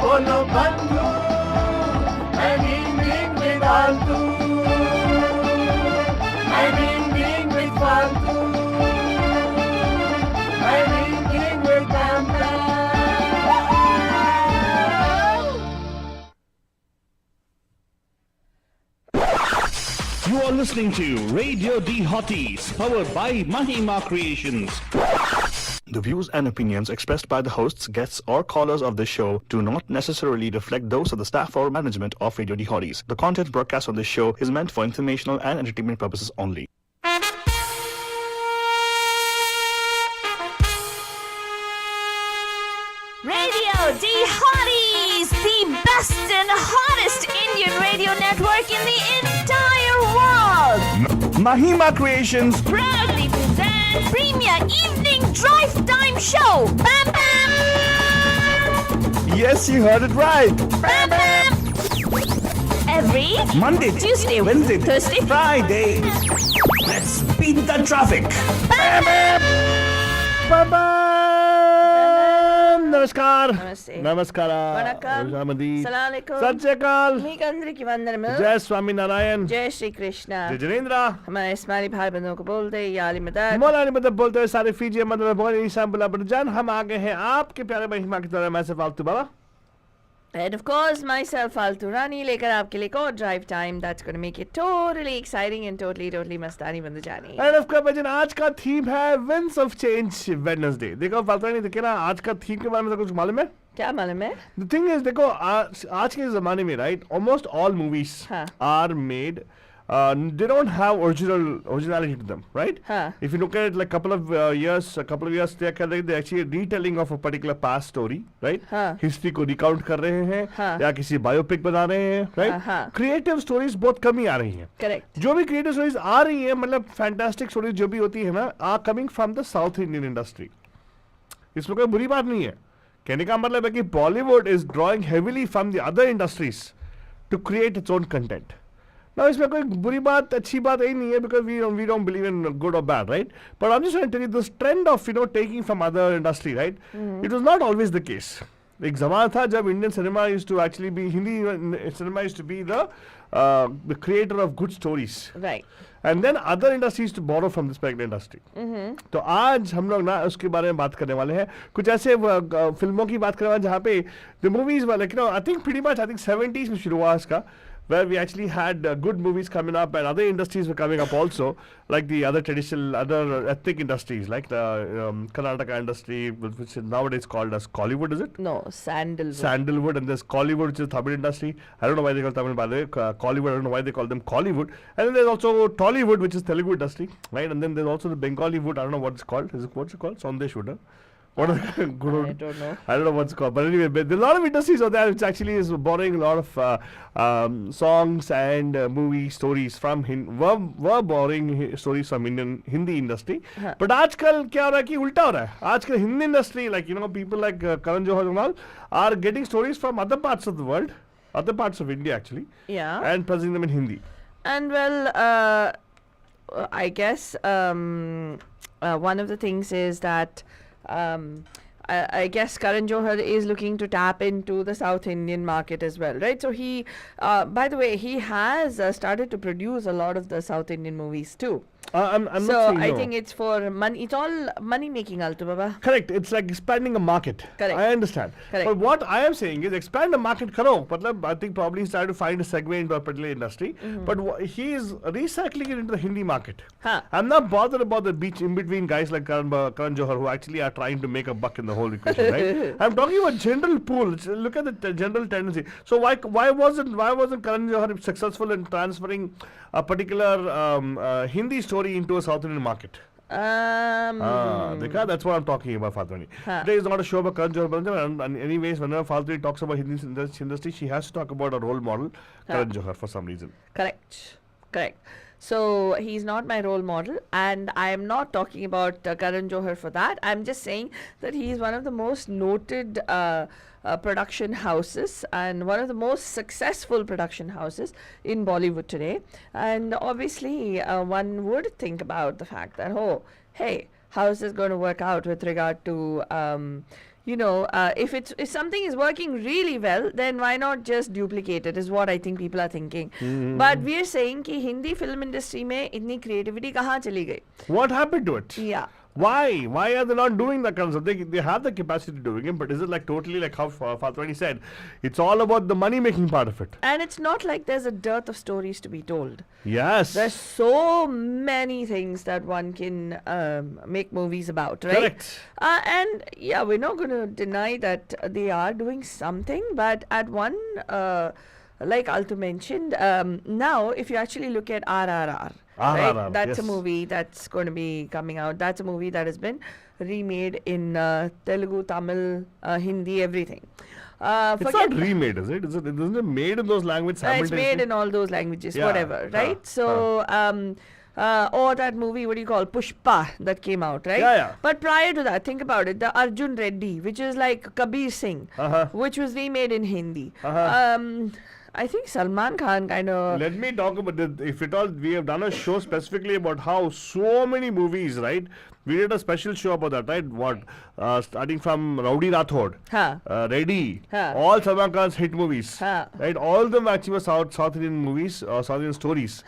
bolo bandhu, I'm being with Altu, I'm being with Faltu, I'm being with Pampam. You are listening to Radio D Hotties, powered by Mahima Creations. The views and opinions expressed by the hosts, guests, or callers of this show do not necessarily reflect those of the staff or management of Radio D Hotties. The content broadcast on this show is meant for informational and entertainment purposes only. Radio D Hotties, the best and hottest Indian radio network in the entire world. Mahima Creations Proudly presents Premier Evening Drive Time Show. Bam Bam! Yes, you heard it right. Bam Bam! Every Monday, Tuesday, Wednesday, Thursday, Friday. Let's beat the traffic. Bam Bam! Bye-bye. Namaskar. Namaste. Namaskara. Vanakkam. Shamadi. Assalamu alaikum. Sat Shri Akal. మీకందరికి వందనము. Jai Swami Narayan. जय Shri Krishna. Jai Janendra. हमारे इस्माइली भाई बंधुओं को बोलते हैं याली मदद. मौलाना मतलब बोलते हैं सारे फीजिए मतलब बहुत इंसान बुला जान हम आ गए हैं आपके प्यारे महिमा की तरह मैं से फालतू बाबा. And of course, myself, Faltu Rani, लेकर आपके लिए एक और drive time that's going to make it totally exciting and totally मस्तानी बन जानी. And of course, बजन आज का थीम है Winds of Change Wednesday. देखो फालतू नहीं देखिए ना आज का थीम के बारे में तो कुछ मालूम है? क्या मालूम है? The thing is देखो आज के ज़माने में right almost all movies are made. They don't have originality to them, right? If you look at it like couple of years they are actually a retelling of a particular past story, right? History को recount कर रहे हैं या किसी biopic बना रहे हैं, right? Creative stories बहुत कम ही आ रही हैं. Correct. जो भी creative stories आ रही हैं मतलब fantastic stories जो भी होती है ना are coming from the South Indian industry. इसमें कोई बुरी बात नहीं है. कहने का मतलब है कि Bollywood is drawing heavily from the other industries to create its own content. Now, इसमें कोई बुरी बात अच्छी बात यही नहीं है because we don't believe in good or bad, right? But I'm just trying to tell you this trend of taking from other industry, right? It was not always the case. एक ज़माना था जब Indian cinema used to actually be Hindi cinema used to be the creator of good stories. Right. And then other industries to borrow from this particular industry. तो आज हम लोग ना उसके बारे में बात करने वाले हैं कुछ ऐसे फिल्मों की बात करने वाले जहाँ पे the movies were like I think pretty much 70s में शुरू हुआ इसका where we actually had good movies coming up and other industries were coming up also like the other traditional other ethnic industries like the Karnataka industry which is nowadays called as Collywood, is it? No, Sandalwood. Sandalwood, and there's Collywood which is Tamil industry. I don't know why they call Tamil by the way, Collywood, I don't know why they call them Collywood. And then there's also Tollywood which is Telugu industry, right? And then there's also the Bengali-wood, I don't know what it's called. What's it called? Sondeshwood, huh? What are the good? I don't know. I don't know what's called, but anyway, there's a lot of industries out there which actually is borrowing a lot of songs and movie stories from were borrowing stories from Hindi industry. But आजकल क्या हो रहा है कि उल्टा हो रहा है. आजकल Hindi industry, like people like Karan Johar and all, are getting stories from other parts of the world, other parts of India actually, and presenting them in Hindi. And well, I guess one of the things is that I guess Karan Johar is looking to tap into the South Indian market as well, right? So he, by the way, he has started to produce a lot of the South Indian movies too. I'm so not saying I no. think it's for money. It's all money making, Altu Baba. Correct. It's like expanding a market. Correct. I understand. Correct. But what I am saying is expand the market karo. Matlab, I think probably he's trying to find a segue into a particular industry. But he is recycling it into the Hindi market. I'm not bothered about the beach in between guys like Karan Johar who actually are trying to make a buck in the whole equation, right? I'm talking about general pool. Look at the general tendency. So why wasn't Karan Johar successful in transferring a particular Hindi story into a South Indian market? That's what I'm talking about, Fatwani. Today is not a show about Karan Johar, and anyways, whenever Fatwani talks about Hindi industry, she has to talk about a role model, Karan Johar, for some reason. Correct. So he's not my role model, and I am not talking about Karan Johar for that. I'm just saying that he is one of the most noted production houses and one of the most successful production houses in Bollywood today. And obviously, one would think about the fact that, hey, how is this going to work out with regard to if something is working really well, then why not just duplicate it? Is what I think people are thinking. But we are saying कि Hindi film industry में इतनी creativity कहाँ चली गई? What happened to it? Yeah. Why? Why are they not doing that kind of stuff? They have the capacity to doing it, but is it like totally like how Fatwani said? It's all about the money making part of it. And it's not like there's a dearth of stories to be told. Yes. There's so many things that one can make movies about, right? Correct. And yeah, we're not going to deny that they are doing something, but at one, like Altu mentioned, now if you actually look at RRR, right? RRR, That's a yes. movie that's going to be coming out. That's a movie that has been remade in Telugu, Tamil, Hindi, everything. It's not remade, is it? Isn't it made in those languages It's simultaneously? made in all those languages, Yeah, whatever, right? So, or that movie, what do you call, Pushpa, that came out, right? Yeah, yeah. But prior to that, think about it, the Arjun Reddy, which is like Kabir Singh, which was remade in Hindi. I think Salman Khan kind of... Let me talk about it. If at all, we have done a show specifically about how so many movies, right? We did a special show about that, right? What? Starting from Rowdy Rathod, Reddy, all Salman Khan's hit movies, right? All of them actually were South Indian movies, South Indian stories,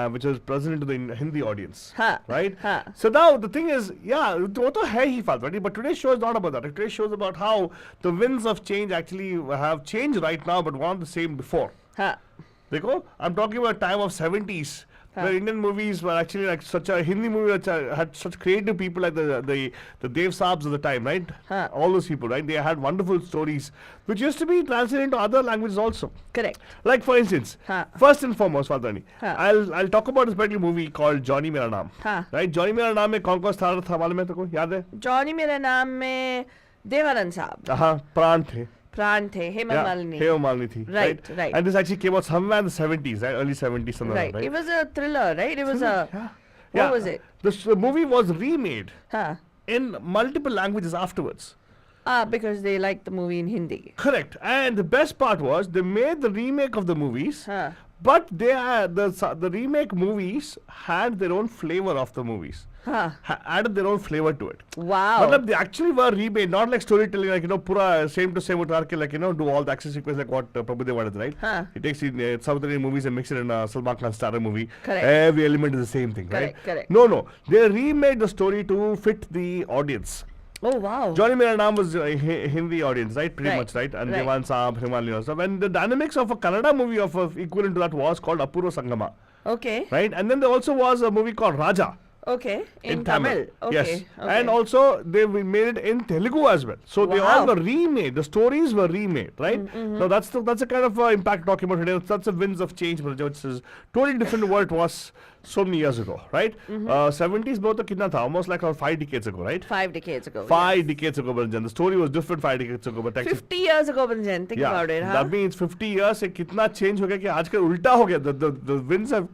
which was presented to the Hindi audience, right? So now the thing is, yeah, वो तो है ही फालतू, right? But today's show is not about that. Today's show is about how the winds of change actually have changed right now, but weren't the same before. देखो, I'm talking about time of 70s. Where Indian movies were actually like such a Hindi movie which had such creative people like the Dev Saabs of the time, right? All those people, right? They had wonderful stories which used to be translated into other languages also. Correct. Like for instance, first and foremost, Fadani, I'll talk about this particular movie called Johnny Mera Naam. Right? Johnny Mera Naam में कौन-कौन star था मालूम है तेको? याद है? Johnny Mera Naam में देवानंद साहब. हाँ, प्राण थे. Hema Malini. Hema Malini thi, right. And this actually came out somewhere in the 70s, right? Early 70s, something Right. right? It was a thriller, right? It was a... Yeah. What was it? The movie was remade Huh. in multiple languages afterwards. Because they liked the movie in Hindi. Correct. And the best part was they made the remake of the movies, but the remake movies had their own flavor of the movies. Added their own flavor to it. Wow. But they actually were remade, not like storytelling, like, pura same to same utar like, do all the action sequence like what Prabhudev did, right? He takes in South Indian movies and mixes it in a Salman Khan starrer movie. Correct. Every element is the same thing, right? Correct. No. They remade the story to fit the audience. Oh, wow. Johnny Mera Naam was a Hindi audience, right? Pretty much, right? And Right. Devan Saab, Himalaya stuff. And the dynamics of a Kannada movie of equivalent to that was called Apurva Sangama, Okay. right? And then there also was a movie called Raja. Okay. In Tamil. Okay. Yes. Okay. And also they made it in Telugu as well. So they all were remade. The stories were remade, right? So that's a kind of impact talking about today. That's the winds of change, which is totally different to what it was so many years ago, right? 70s both kitna tha? Almost like 5 decades ago, right? 5 decades ago. 5 decades ago, Banjan. The story was different 5 decades ago, but actually 50 years ago, Banjan. Think about it, huh? That means 50 years se kitna change ho gaya ki aajkal ulta ho gaya. The winds have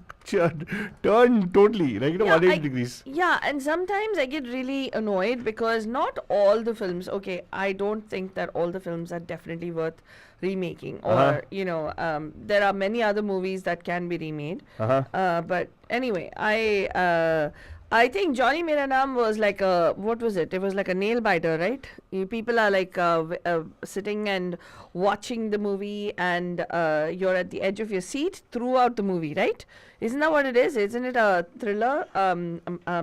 turned totally, like 180 degrees. Yeah, and sometimes I get really annoyed because not all the films, okay, I don't think that all the films are definitely worth remaking, or there are many other movies that can be remade. But anyway, I think Johnny Mera Naam was like what was it? It was like a nail biter, right? People are like sitting and watching the movie, and you're at the edge of your seat throughout the movie, right? Isn't that what it is? Isn't it a thriller, a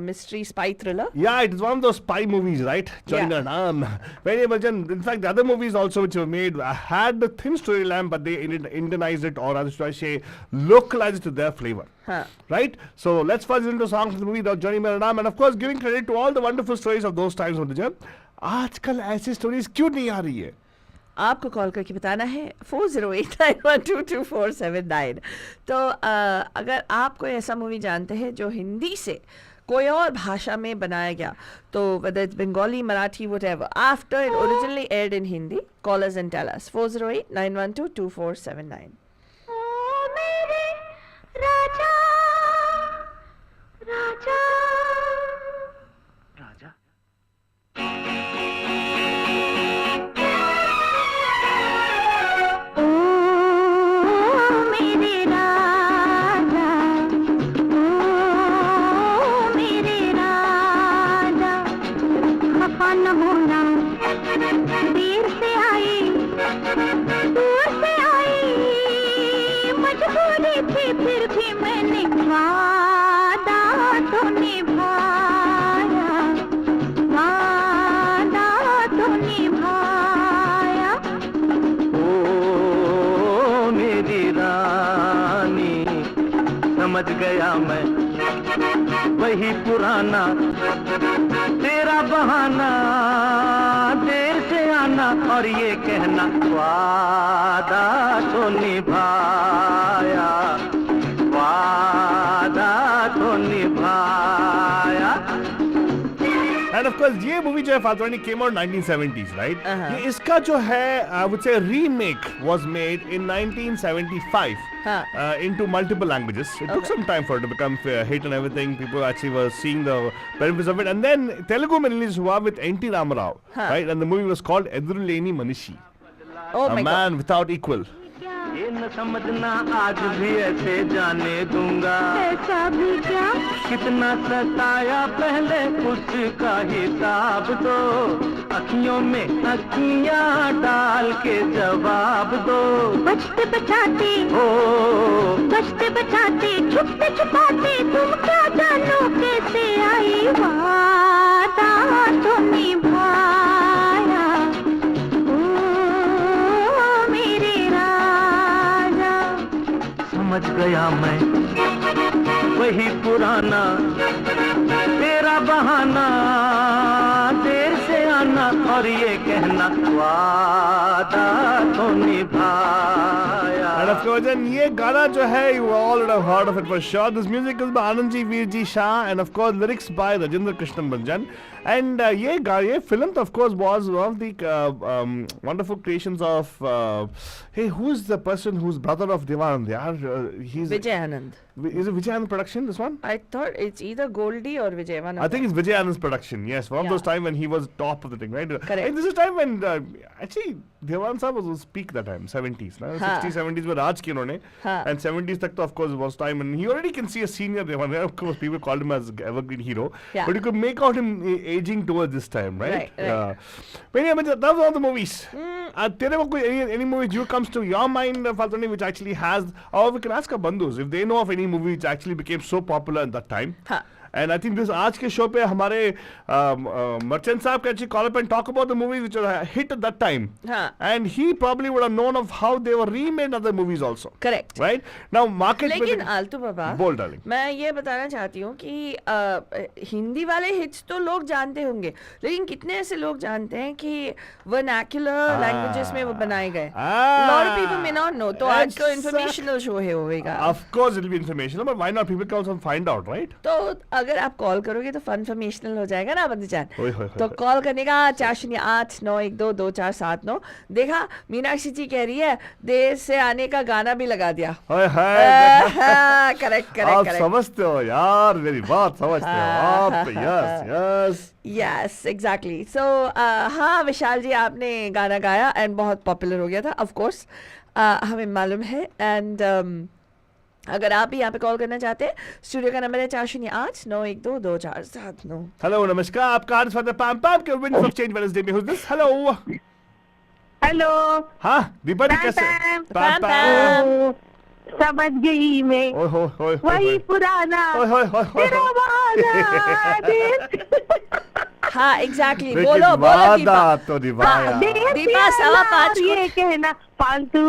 mystery spy thriller? Yeah, it is one of those spy movies, right? Johnny Mera Naam. Very much. In fact, the other movies also which were made had the thin storyline, but they Indianized it, or as I say, localized it to their flavor. Right? So let's first into songs of the movie Johnny Mera Naam, and of course giving credit to all the wonderful stories of those times on the jam. आजकल ऐसी stories क्यों नहीं आ रही है? आपको call करके बताना है 4089122479. तो अगर आप कोई ऐसा मूवी जानते हैं जो हिंदी से कोई और भाषा में बनाया गया, तो whether it's Bengali, Marathi, whatever, after it originally aired in Hindi, call us and tell us. 4089122479. न होना समझ गया मैं वही पुराना तेरा बहाना, देर से आना और ये कहना वादा तो निभाया, वादा तो निभाया। And of course ये मूवी जो है फातवानी came out 1970s, right? ये इसका जो है I would say remake was made in 1975 into multiple languages. It took some time for it to become a hit and everything. People actually were seeing the benefits of it. And then Telugu में release हुआ with N.T. Ramarao, right? And the movie was called Eduruleni Manishi, Oh a my man God. without equal. ये न समझना आज भी ऐसे जाने दूंगा, ऐसा भी क्या कितना सताया पहले उसका हिसाब दो, अखियों में अखियां डाल के जवाब दो। बचते बचाते हो बचते बचाते छुपते छुपाते तुम क्या जानो कैसे आई वादा तो निभाया, ओ मेरे राजा। समझ गया मैं वही पुराना तेरा बहाना, देर से आना और ये कहना वादा तो निभाया। And of course, and ये गाना जो है, you all would have heard of it for sure. This music is by Anand Ji, Veer Ji Shah, and of course lyrics by Rajendra Krishnan Banjan. And ये film of course was one of the wonderful creations of hey, who's the person who's brother of Devanand? Yaar, he's Vijay Anand. Is it Vijay Anand production, this one? I thought it's either Goldie or Vijay. One of I think them. it's Vijay Anand's production. Yes, one of those time when he was top of the thing, right? Correct. And this is time when actually Devanand Saab was peak that time, 70s, no? 60s, 70s में राज किया उन्होंने, and 70s तक तो of course was time, and he already can see a senior Devanand. Of course, people called him as evergreen hero, Yeah. but you could make out him aging towards this time, right? Right. But anyway, that was all the movies. तेरे को कोई any movie which comes to your mind, Faltoni, which actually has, or we can ask our bandhus if they know of any movie which actually became so popular at that time. And I think this आज के show पे हमारे merchant साहब can actually call up and talk about the movies which were hit at that time. And he probably would have known of how they were remade other movies also. Correct. Right? Now market लेकिन आलतू बाबा, बोल darling, मैं ये बताना चाहती हूँ कि हिंदी वाले hits तो लोग जानते होंगे, लेकिन कितने ऐसे लोग जानते हैं कि वर्नाक्युलर लैंग्वेजेस में वो बनाए गए? Lot of people may not know. तो आज तो informational show है होएगा. Of course it will be informational, but why not? People can also find out, right? तो अगर आप कॉल करोगे तो फनफॉर्मेशनल हो जाएगा ना बंदी जान. होय, होय, तो होय. कॉल करने का 4089122479. देखा मीनाक्षी जी कह रही है देर से आने का गाना भी लगा दिया. करेक्ट आप करेक्ट समझते हो यार, मेरी बात समझते हो आप. Yes yes yes exactly. So हाँ विशाल जी, आपने गाना गाया एंड बहुत पॉपुलर हो गया था. ऑफ कोर्स हमें मालूम है. एंड अगर आप भी यहाँ पे कॉल करना चाहते हैं, स्टूडियो का नंबर है 4089122479. हेलो नमस्कार, आपका हार्दिक स्वागत है पैम के विंड्स ऑफ चेंज वेडनेसडे में. Who's this? हेलो. हेलो हाँ दीपा जी कैसे? पैम. समझ गई मैं ओए होए होए वही पुराना ओए होए होए तेरा वादा। हाँ एग्जैक्टली. लेकिन बोलो बोलो वादा दीपा. तो निभाया. दीपा 5:15 ये कहना फालतू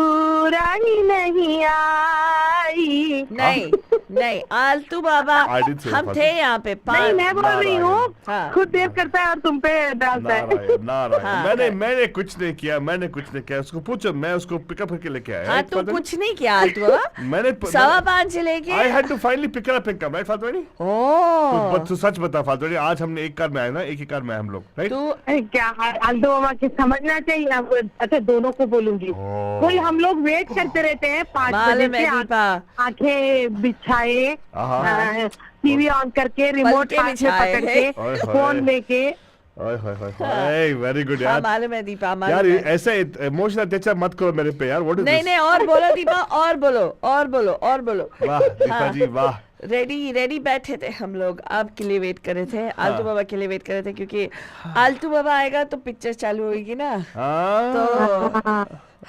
रानी नहीं आई। नहीं नहीं आलतू बाबा, I didn't say हम फालतू. थे यहाँ पे. नहीं मैं बोल रही हूँ, हाँ. खुद देव करता है और तुम पे डालता है। नारायण हाँ, मैंने कुछ नहीं किया, मैंने कुछ नहीं किया. उसको पूछो, मैं उसको पिकअप करके लेके आया. हाँ right, तू Fatani? कुछ नहीं किया आलतू बाबा. मैंने 5:15 से लेके I had to finally pick her up and come, right फातवानी? ओह तू सच बता फातवानी, आज हमने एक कार में आए ना, एक ही कार में हम लोग, राइट? तू अरे क्या आल्दो मामा के समझना चाहिए अब। अच्छा दोनों को बोलूंगी, कोई हम लोग वेट करते रहते हैं 5 बजे मालूम से, है दीपा. आंखें बिछाए, हाँ. टीवी ऑन करके, रिमोट पलके हाथ में बिछाए पकड़ हैं. के, ओए होए. फोन लेके। ओए होए होए, वेरी गुड हाँ यार. मालूम है दीपा, यार मालूम है. ऐसे इमोशनल अटैच मत करो मेरे पे यार. व्हाट इज नहीं दिस? नहीं और बोलो दीपा, और बोलो और बोलो और बोलो. वाह दीपा जी वाह. रेडी बैठे थे हम लोग, आपके लिए वेट कर रहे थे, आलतू बाबा के लिए वेट कर रहे थे, क्योंकि आलतू बाबा आएगा तो पिक्चर चालू होगी ना. हाँ. तो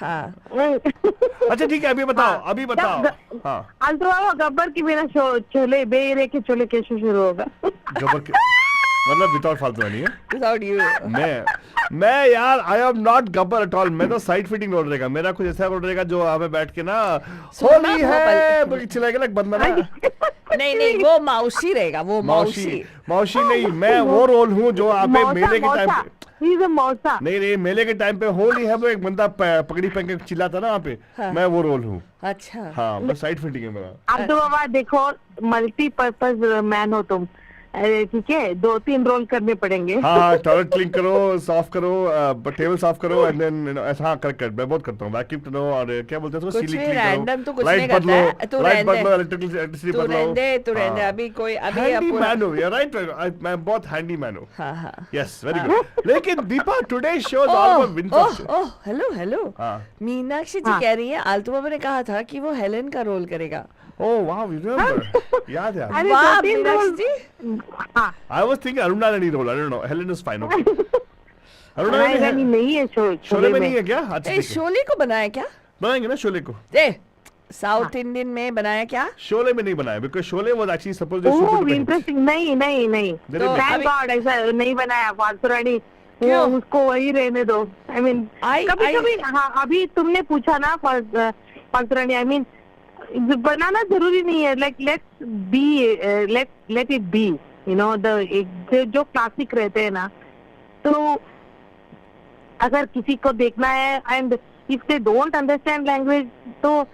हाँ अच्छा ठीक है, अभी बताओ. हाँ आल्दो मामा गब्बर की बिना चोले बेरे के चोले कैसे शुरू होगा? गब्बर के मतलब विदाउट फालतू नहीं है Without you. मैं यार I am not Gabbar at all. मैं तो साइड फिटिंग रोल रहेगा. मेरा कुछ ऐसा रोल रहेगा जो हमें बैठ के ना सोना होली है बोल के चिल्लाएगा ना बंदा ना. नहीं वो मौसी रहेगा, वो मौसी. मौसी नहीं, मैं वो रोल हूँ जो आप मेले के टाइम पे. He's a मौसा. नहीं मेले के टाइम पे होली है वो एक बंदा पगड़ी पहन के चिल्लाता ना वहाँ पे. हाँ. मैं वो रोल हूँ. अच्छा. हाँ मैं साइड फिटिंग है मेरा. अब तो बाबा देखो मल्टीपर्पज मैन हो तुम. ठीक है, 2-3 रोल करने पड़ेंगे. हाँ टॉयलेट क्लीन करो, साफ करो, टेबल साफ करो एंड देन ऐसा. हाँ करेक्ट मैं बहुत करता हूँ. वैक्यूम करो और क्या बोलते हैं उसको, सीलिंग क्लीन रैंडम तो करो, कुछ नहीं लाइट करता है. बदलो, लाइट बदलो, इलेक्ट्रिसिटी तू बदलो. रहने अभी कोई अभी हैंडी पूरा. मैन हूँ यार. राइट मैं बहुत हैंडी मैन हूँ. हाँ. Yes very good. लेकिन Deepa today show is all about winter. Hello. हाँ. मीनाक्षी जी हाँ. कह रही है आलतू बाबा ने कहा था कि वो हेलेन का रोल करेगा. Oh wow, you remember. याद है. अरे वाह 2-3 मीनाक्षी रोल. जी. हाँ. I was thinking Aruna Rani role. I don't know. Helen is fine. Okay. Aruna Rani Rani नहीं है शोले में नहीं है क्या? अच्छा ए ठीक है. शोले को बनाया क्या? बनाएंगे ना शोले को. ए साउथ इंडियन में बनाया क्या? शोले में नहीं बनाया because Sholay was actually supposed to be oh super duper hit. Interesting. नहीं Did it तो make- थैंक अभी- गॉड ऐसा नहीं बनाया. फालतू रानी वो क्यों? उसको वही रहने दो. आई मीन कभी कभी. हाँ अभी तुमने पूछा ना फालतू रानी. आई मीन बनाना जरूरी नहीं है. Like let's be let it be you know the जो क्लासिक रहते हैं ना. तो अगर किसी को देखना है and if they don't understand language तो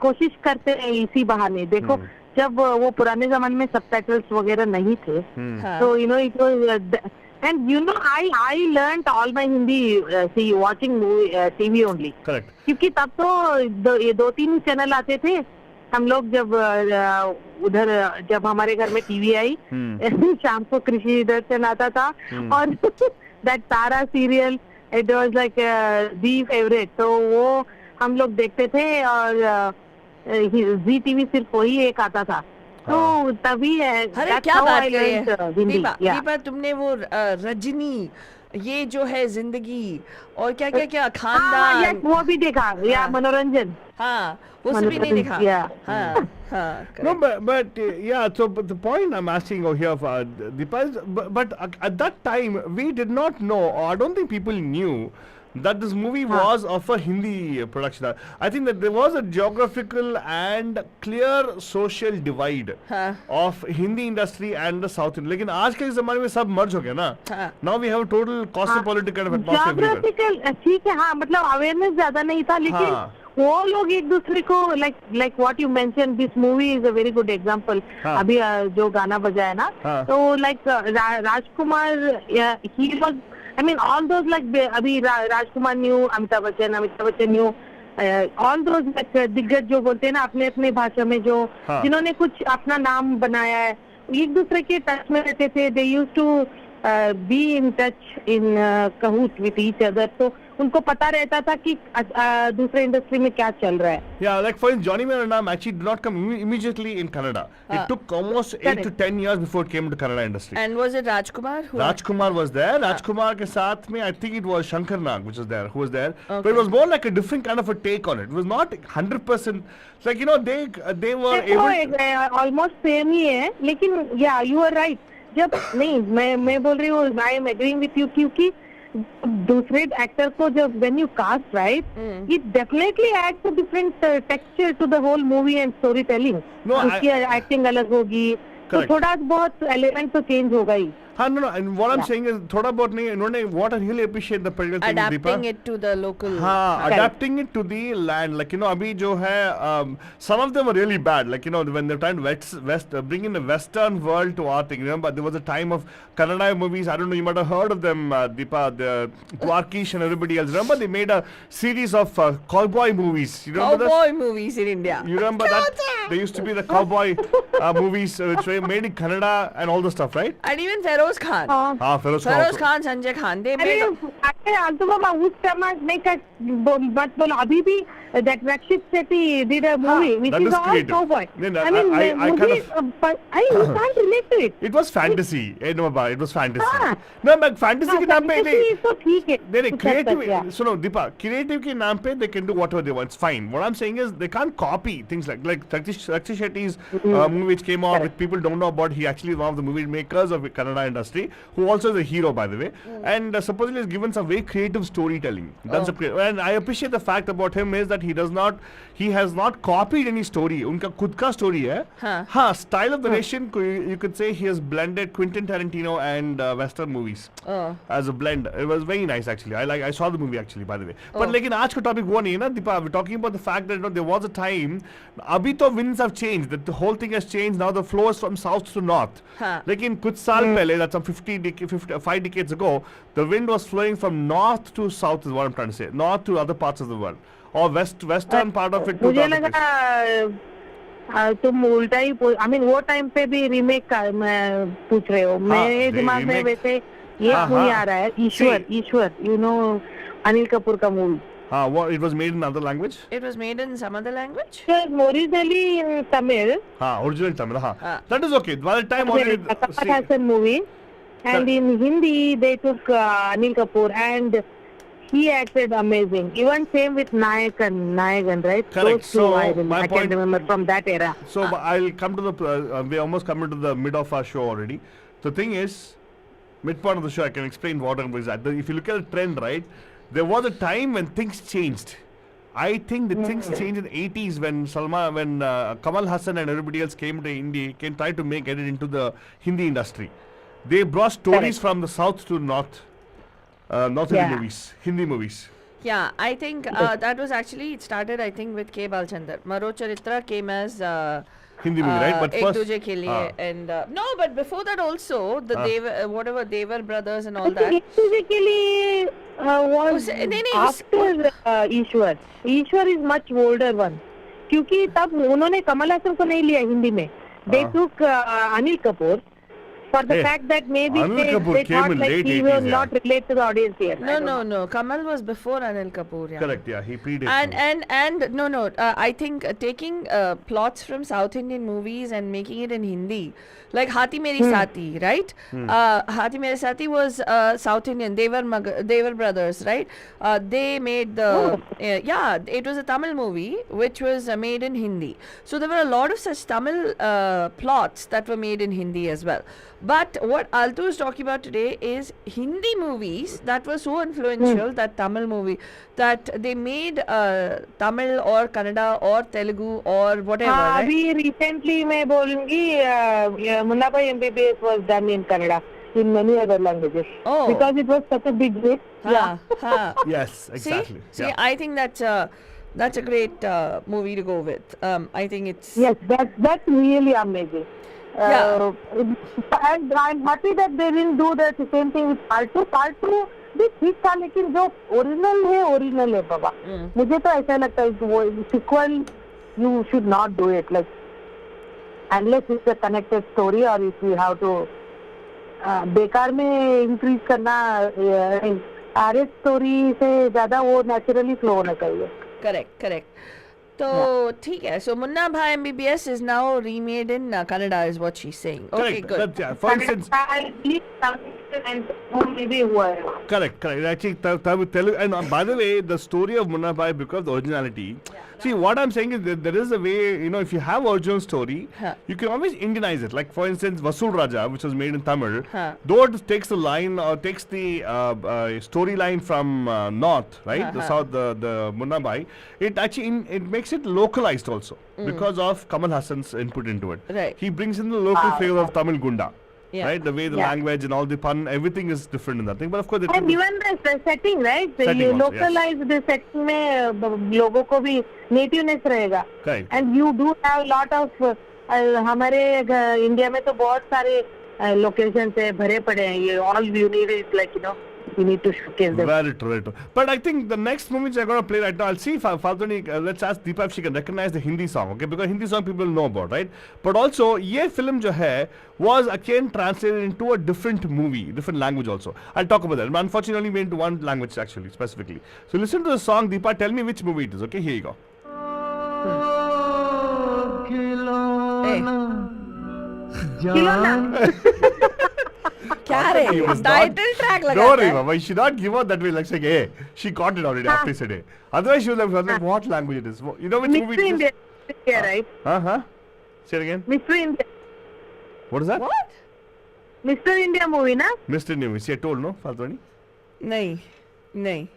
कोशिश करते हैं इसी बहाने. देखो जब वो पुराने जमाने में सबटाइटल्स वगैरह नहीं थे हाँ. so you know it was and you know I learned all my Hindi watching TV only. Correct. क्योंकि तब तो ये 2-3 चैनल आते थे. हम लोग जब उधर जब हमारे घर में टीवी आई शाम को कृषि दर्शन आता था और that Tara serial it was like the favourite. तो वो हम लोग देखते थे और जी टीवी सिर्फ वही एक आता था. तो तभी अरे क्या बात कर रही है दीपा तुमने वो रजनी ये जो है जिंदगी और क्या क्या क्या खानदान वो भी देखा या मनोरंजन. हाँ वो भी नहीं देखा. Yeah. हाँ. No, but yeah. So but the point I'm asking over here, Deepa, is, but at that time we did not know, or I don't think people knew that this movie was of a Hindi production. I think that there was a geographical and clear social divide of Hindi industry and the South Indian. लेकिन आज के ज़माने में सब merge हो गया ना. Now we have a total cosmopolitan kind of atmosphere everywhere. Geographical ठीक है. हाँ मतलब awareness ज्यादा नहीं था लेकिन वो लोग एक दूसरे को like what you mentioned, this movie is a very good example. अभी जो गाना बजा है ना तो like Rajkumar he was I mean all those like अभी राजकुमार knew Amitabh Bachchan knew all those like दिग्गज जो बोलते हैं ना अपने अपने भाषा में जो जिन्होंने कुछ अपना नाम बनाया है एक दूसरे के टच में रहते थे. they used to be in touch in cahoot with each other. तो उनको पता रहता था कि दूसरे इंडस्ट्री में क्या चल रहा है. Yeah, like for instance, Johnny Menon actually did not come immediately in Kannada. It took almost 8 to 10 years before it came to Kannada industry. And was it Rajkumar? Rajkumar was there. Rajkumar ke saath mein I think it was Shankar Nag who was there. But it was more like a different kind of a take on it. It was not 100%. Like you know they were able to almost same ही है लेकिन yeah you are right. जब नहीं मैं बोल रही हूँ I am agreeing with you क्योंकि दूसरे एक्टर को जब when you cast right it definitely adds a different texture to the whole movie and storytelling. उसकी एक्टिंग अलग होगी तो थोड़ा बहुत एलिमेंट तो चेंज होगा ही. no, and what I'm saying is थोड़ा बहुत नहीं इन्होंने what I really appreciate the particular thing adapting it to the local. Adapting it to the land. Like you know अभी जो है some of them are really bad. Like you know when they're trying to bring in the Western world to our thing. Remember there was a time of Kannada movies. I don't know, you might have heard of them, Deepa, the Dwarkish and everybody else. Remember they made a series of cowboy movies. You remember cowboy movies in India. You remember that? There used to be the cowboy movies which were made in Kannada and all the stuff, right? And even Feroz Khan. Feroz Khan, Sanjay Khan. They made. अरे आलतू बाबा उस समय नहीं कर मत बोलो. अभी भी that Rakshit Shetty did a movie which that is is all creative. cowboy. No, no, I mean, I the kind movie, of- but you can't relate to it. It was fantasy. No, but it was fantasy. हाँ. No, but fantasy के नाम पे Fantasy तो ठीक है. नहीं कुछ हद creative. तक, yeah. सुनो दीपा, creative के नाम पे they can do whatever they want. It's fine. What I'm saying is they can't copy things like Rakshit Shetty's movie which came out, which people don't know about. He actually is one of the movie makers of the Kannada industry, who also is a hero, by the way, and supposedly has given some very creative storytelling. That's and I appreciate the fact about him is that he has not copied any story. उनका खुद का story है. हाँ, style of the nation, you could say he has blended Quentin Tarantino and Western movies as a blend. It was very nice actually. I saw the movie actually, by the way. But लेकिन आज का topic वो नहीं है ना Deepa. We're talking about the fact that there was a time. अभी तो winds have changed. That the whole thing has changed. Now the flow is from south to north. लेकिन कुछ साल पहले, that's some 5 decades ago, the wind was flowing from north to south is what I'm trying to say. North to other parts of the world. Or western part of it to मुझे the other place. लगा तुम उल्टा ही I mean वो time पे भी remake का मैं पूछ रहे हो. मेरे दिमाग में वैसे ये मूवी आ रहा है ईश्वर you know अनिल कपूर का movie. What, it was made in another language? It was made in some other language? It was originally in Tamil. Original Tamil. That is okay. By the time already. Kamal Hassan movie. And in Hindi they took Anil Kapoor and he acted amazing. Even same with Nayagan, right? Correct. Those two So, I my can't point- remember from that era. So I'll come to the. We almost come into the mid of our show already. The thing is, mid part of the show, I can explain what I'm exactly. If you look at the trend, right, there was a time when things changed. I think the things changed in the 80s when Kamal Hassan and everybody else came to India, tried to get it into the Hindi industry. They brought stories from the south to north, Indian movies, Hindi movies. Yeah, I think that was actually, it started I think with K. Balchandar. Maro Charitra came as Hindi movie, right? But Ek first, Duje Ke Liye and no, but before that also the Devar brothers and all that. Ek Duje Ke Liye was after Ishwar. Ishwar is much older one. क्योंकि तब उन्होंने कमल हसन को नहीं लिया हिंदी में. They took Anil Kapoor. For the fact that maybe they thought like he will not relate to the audience here. No. Kamal was before Anil Kapoor. Yeah. Correct. Yeah, he predated. And no. I think taking plots from South Indian movies and making it in Hindi, like Hati Meri Sati, right? Hati Meri Sati was South Indian. They were brothers, right? They made the it was a Tamil movie which was made in Hindi. So there were a lot of such Tamil plots that were made in Hindi as well. But what Altu is talking about today is Hindi movies that were so influential, that Tamil movie, that they made Tamil or Kannada or Telugu or whatever. Right? अभी recently मैं बोलूँगी मुन्ना भाई MBBS was done in Kannada in many other languages because it was such a big hit. Yes, exactly. See, I think that's a great movie to go with. I think it's that's really amazing. And I'm happy that they didn't do the same thing with part 2. Part 2 भी ठीक था लेकिन जो original है बाबा. मुझे तो ऐसा लगता है कि वो sequel you should not do it like unless it's a connected story or if you have to बेकार में इंक्रीज करना आरएस स्टोरी से ज्यादा वो नेचुरली फ्लो होना चाहिए. Correct. So, ठीक है. So, Munna Bhai MBBS is now remade in Kannada is what she's saying. Okay, correct. good. For instance, correct. Actually, Telugu, and by the way, the story of Munna Bhai, because of the originality. See, what I'm saying is that there is a way, if you have original story, you can always Indianize it. Like, for instance, Vasul Raja, which was made in Tamil, though it takes the line or takes the storyline from north, right, the south, the Munna Bhai, it actually it makes it localized also because of Kamal Hassan's input into it. Right. He brings in the local flavor of Tamil Gunda. Right, the way the language and all the pun, everything is different in that thing. But of course, and even the setting, right? So you localize the setting में लोगों को भी nativeness रहेगा. Correct. And you do have a lot of हमारे India में तो बहुत सारे locations है भरे पड़े हैं. All you need is like we need to showcase them. Very true, very true. But I think the next movie which I'm going to play right now, I'll see if Faltoni, let's ask Deepa if she can recognize the Hindi song, okay? Because Hindi song people know about, right? But also, ye film jo hai was again translated into a different movie, different language also. I'll talk about that. Unfortunately, we went into one language actually, specifically. So listen to the song, Deepa, tell me which movie it is, okay? Here you go. खिलौना क्या रे He was title track Don't लगाता worry, है Mama. She not give out that way like saying, hey, she got it already after today. Otherwise, she was like, what language it is? You know which movie Mr. it is? India, yeah, right? Huh? Say it again. Mr. India, What is that? What? Mr. India movie, na? Mr. New. See, I told, no? Faltoni? नहीं नहीं